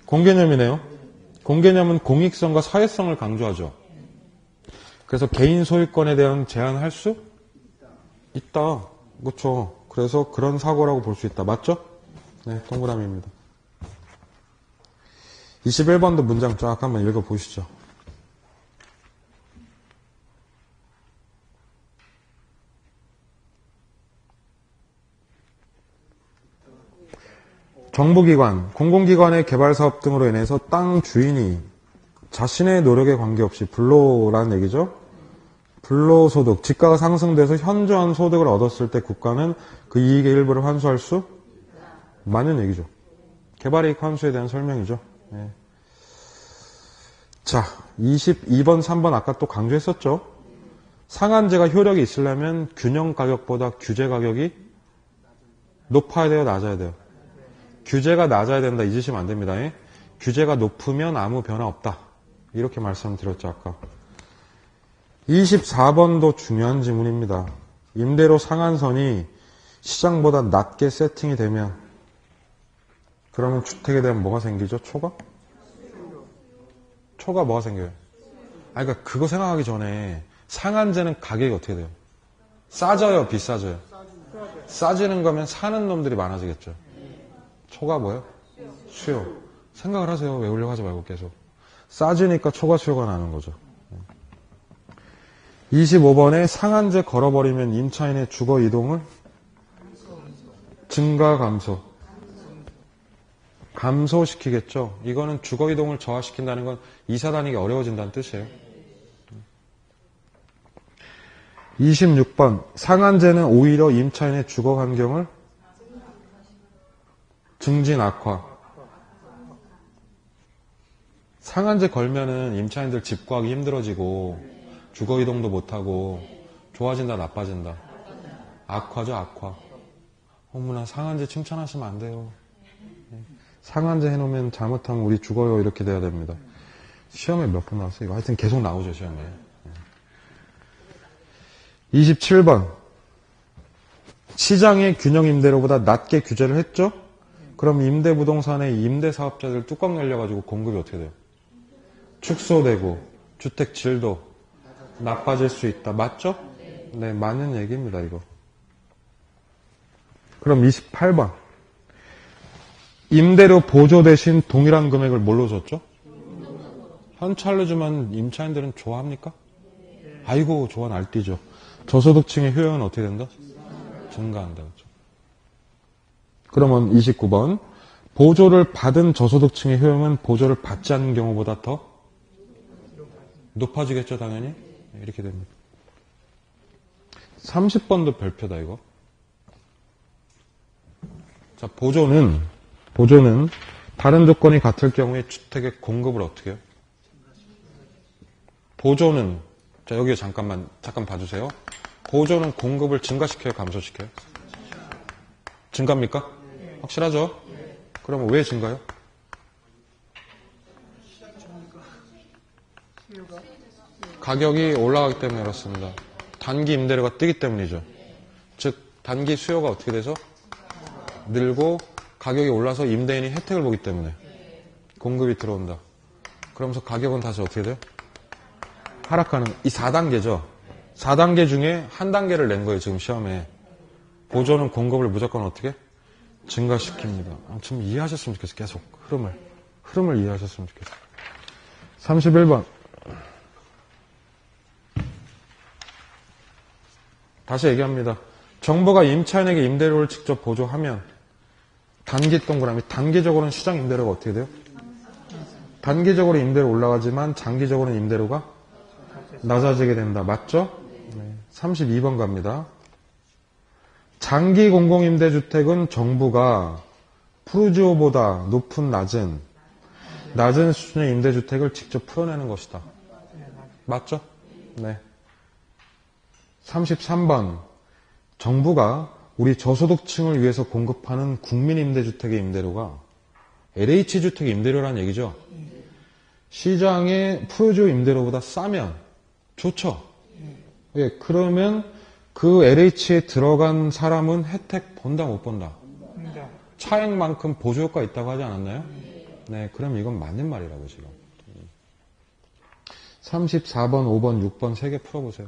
공개념이네요. 공개념은 공익성과 사회성을 강조하죠. 그래서 개인 소유권에 대한 제한할 수 있다. 그렇죠. 그래서 그런 사고라고 볼 수 있다. 맞죠? 네, 동그라미입니다. 21번도 문장 쫙 한번 읽어보시죠. 정부기관, 공공기관의 개발사업 등으로 인해서 땅 주인이 자신의 노력에 관계없이 불로라는 얘기죠. 불로소득, 지가가 상승돼서 현저한 소득을 얻었을 때 국가는 그 이익의 일부를 환수할 수? 맞는 얘기죠. 개발이익 환수에 대한 설명이죠. 네. 자, 22번, 3번 아까 또 강조했었죠. 상한제가 효력이 있으려면 균형 가격보다 규제 가격이 높아야 돼요, 낮아야 돼요? 규제가 낮아야 된다, 잊으시면 안 됩니다. 규제가 높으면 아무 변화 없다. 이렇게 말씀드렸죠, 아까. 24번도 중요한 지문입니다. 임대료 상한선이 시장보다 낮게 세팅이 되면 그러면 주택에 대한 뭐가 생기죠? 초가? 초가 뭐가 생겨요? 그러니까 그거 생각하기 전에 상한제는 가격이 어떻게 돼요? 싸져요? 비싸져요? 싸지는 거면 사는 놈들이 많아지겠죠. 초가 뭐예요? 수요. 생각을 하세요. 외우려고 하지 말고 계속. 싸지니까 초과 수요가 나는 거죠. 25번에 상한제 걸어버리면 임차인의 주거 이동을 증가 감소. 감소시키겠죠. 이거는 주거 이동을 저하시킨다는 건 이사 다니기 어려워진다는 뜻이에요. 26번 상한제는 오히려 임차인의 주거 환경을 증진 악화. 상한제 걸면은 임차인들 집 구하기 힘들어지고 주거 이동도 못하고 좋아진다 나빠진다. 악화죠 악화. 어머나 상한제 칭찬하시면 안 돼요. 상한제 해놓으면 잘못하면 우리 죽어요 이렇게 돼야 됩니다. 시험에 몇 번 나왔어요? 이거 하여튼 계속 나오죠 시험에. 27번 시장의 균형 임대료보다 낮게 규제를 했죠? 그럼 임대부동산의 임대사업자들 뚜껑 열려가지고 공급이 어떻게 돼요? 축소되고 주택 질도 나빠질 수 있다. 맞죠? 네, 맞는 얘기입니다 이거. 그럼 28번 임대료 보조 대신 동일한 금액을 뭘로 줬죠? 현찰로 주면 임차인들은 좋아합니까? 아이고 좋아 날뛰죠. 저소득층의 효용은 어떻게 된다? 증가한다. 그렇죠? 그러면 29번 보조를 받은 저소득층의 효용은 보조를 받지 않는 경우보다 더 높아지겠죠 당연히. 이렇게 됩니다. 30번도 별표다 이거. 자 보조는 다른 조건이 같을 경우에 주택의 공급을 어떻게 해요? 보조는 자 여기 잠깐 봐주세요. 보조는 공급을 증가시켜요 감소시켜요? 증가입니까? 확실하죠? 그러면 왜 증가요? 가격이 올라가기 때문에 그렇습니다. 단기 임대료가 뜨기 때문이죠. 즉 단기 수요가 어떻게 돼서 늘고 가격이 올라서 임대인이 혜택을 보기 때문에 공급이 들어온다. 그러면서 가격은 다시 어떻게 돼요? 하락하는 이 4단계죠. 4단계 중에 한 단계를 낸 거예요 지금 시험에. 보조는 공급을 무조건 어떻게? 증가시킵니다. 좀 이해하셨으면 좋겠어요. 계속 흐름을 이해하셨으면 좋겠어요. 31번 다시 얘기합니다. 정부가 임차인에게 임대료를 직접 보조하면 단기 동그라미 단기적으로는 시장 임대료가 어떻게 돼요? 단기적으로 임대료 올라가지만 장기적으로는 임대료가 낮아지게 된다. 맞죠? 네. 32번 갑니다. 장기 공공임대주택은 정부가 푸르지오보다 낮은 수준의 임대주택을 직접 풀어내는 것이다. 맞죠? 네. 33번 정부가 우리 저소득층을 위해서 공급하는 국민임대주택의 임대료가 LH주택의 임대료라는 얘기죠. 시장의 푸르지오 임대료보다 싸면 좋죠. 예, 그러면 그 LH에 들어간 사람은 혜택 본다 못 본다? 차액만큼 보조효과 있다고 하지 않았나요? 네, 그럼 이건 맞는 말이라고 지금. 34번, 5번, 6번 3개 풀어보세요.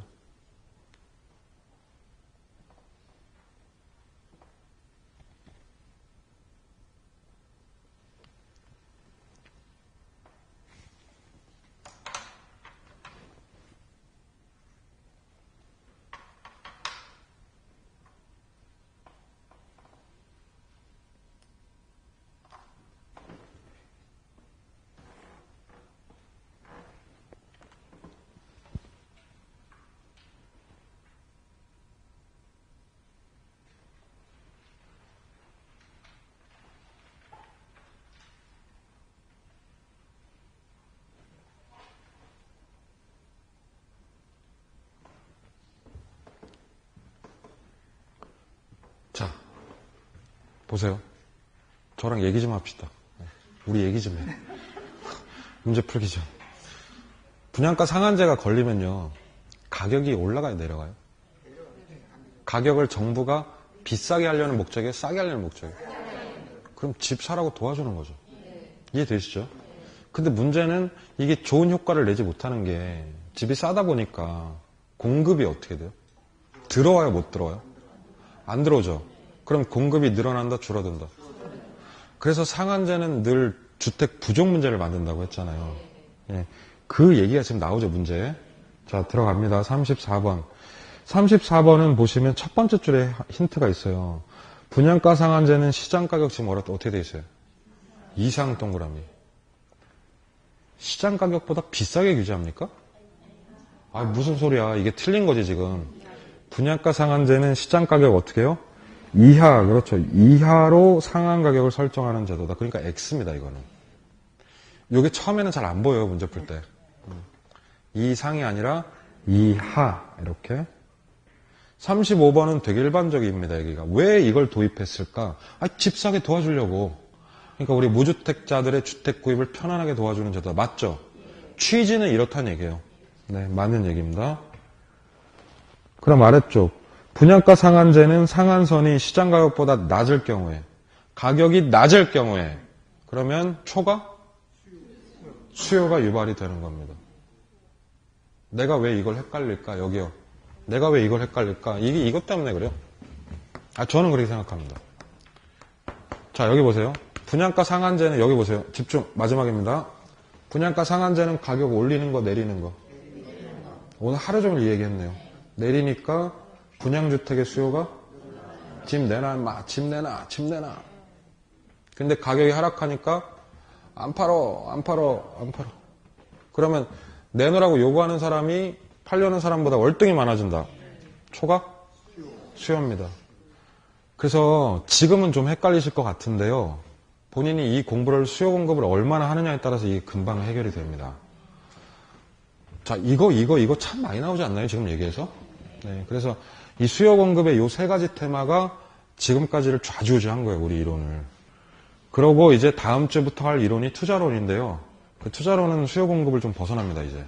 자, 보세요. 저랑 얘기 좀 합시다. 우리 얘기 좀 해. 문제 풀기 전. 분양가 상한제가 걸리면요. 가격이 올라가요, 내려가요? 가격을 정부가 비싸게 하려는 목적이에요? 싸게 하려는 목적이에요? 그럼 집 사라고 도와주는 거죠. 이해되시죠? 근데 문제는 이게 좋은 효과를 내지 못하는 게 집이 싸다 보니까 공급이 어떻게 돼요? 들어와요, 못 들어와요? 안 들어오죠. 그럼 공급이 늘어난다, 줄어든다. 그래서 상한제는 늘 주택 부족 문제를 만든다고 했잖아요. 예, 그 얘기가 지금 나오죠, 문제. 자, 들어갑니다. 34번. 34번은 보시면 첫 번째 줄에 힌트가 있어요. 분양가 상한제는 시장가격 지금 어떻게 돼 있어요? 이상 동그라미. 시장가격보다 비싸게 규제합니까? 아, 무슨 소리야. 이게 틀린 거지, 지금. 분양가 상한제는 시장가격 어떻게 해요? 이하, 그렇죠. 이하로 상한 가격을 설정하는 제도다. 그러니까 X입니다, 이거는. 이게 처음에는 잘 안 보여요, 문제 풀 때. 이상이 아니라 이하, 이렇게. 35번은 되게 일반적입니다, 여기가. 왜 이걸 도입했을까? 아, 집 사게 도와주려고. 그러니까 우리 무주택자들의 주택 구입을 편안하게 도와주는 제도다. 맞죠? 취지는 이렇다는 얘기예요. 네, 맞는 얘기입니다. 그럼 아래쪽. 분양가 상한제는 상한선이 시장 가격보다 낮을 경우에, 가격이 낮을 경우에, 그러면 초가? 수요가 유발이 되는 겁니다. 내가 왜 이걸 헷갈릴까? 여기요. 내가 왜 이걸 헷갈릴까? 이게 이것 때문에 그래요. 아, 저는 그렇게 생각합니다. 자, 여기 보세요. 분양가 상한제는 여기 보세요. 집중. 마지막입니다. 분양가 상한제는 가격 올리는 거, 내리는 거. 오늘 하루 종일 이 얘기했네요. 내리니까 분양주택의 수요가 집 내놔, 집 내놔, 집 내놔. 근데 가격이 하락하니까 안 팔어. 그러면 내놓으라고 요구하는 사람이 팔려는 사람보다 월등히 많아진다. 초가? 수요입니다. 그래서 지금은 좀 헷갈리실 것 같은데요. 본인이 이 공부를 수요 공급을 얼마나 하느냐에 따라서 이게 금방 해결이 됩니다. 자, 이거 참 많이 나오지 않나요? 지금 얘기해서? 네, 그래서 이 수요 공급의 요 세 가지 테마가 지금까지를 좌지우지한 거예요, 우리 이론을. 그러고 이제 다음 주부터 할 이론이 투자론인데요. 그 투자론은 수요 공급을 좀 벗어납니다, 이제.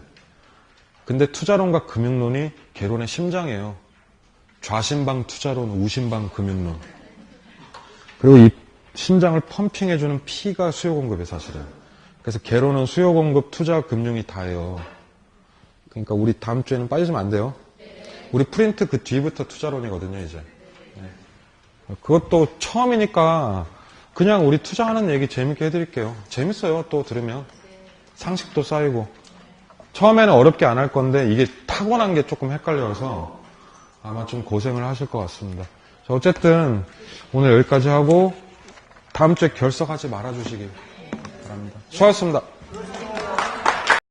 근데 투자론과 금융론이 개론의 심장이에요. 좌심방 투자론, 우심방 금융론. 그리고 이 심장을 펌핑해주는 피가 수요 공급이에요, 사실은. 그래서 개론은 수요 공급, 투자, 금융이 다예요. 그러니까 우리 다음 주에는 빠지시면 안 돼요. 우리 프린트 그 뒤부터 투자론이거든요, 이제. 네. 그것도 처음이니까 그냥 우리 투자하는 얘기 재밌게 해드릴게요. 재밌어요, 또 들으면. 상식도 쌓이고. 처음에는 어렵게 안 할 건데 이게 타고난 게 조금 헷갈려서 아마 좀 고생을 하실 것 같습니다. 자, 어쨌든 오늘 여기까지 하고 다음 주에 결석하지 말아주시기 바랍니다. 수고하셨습니다.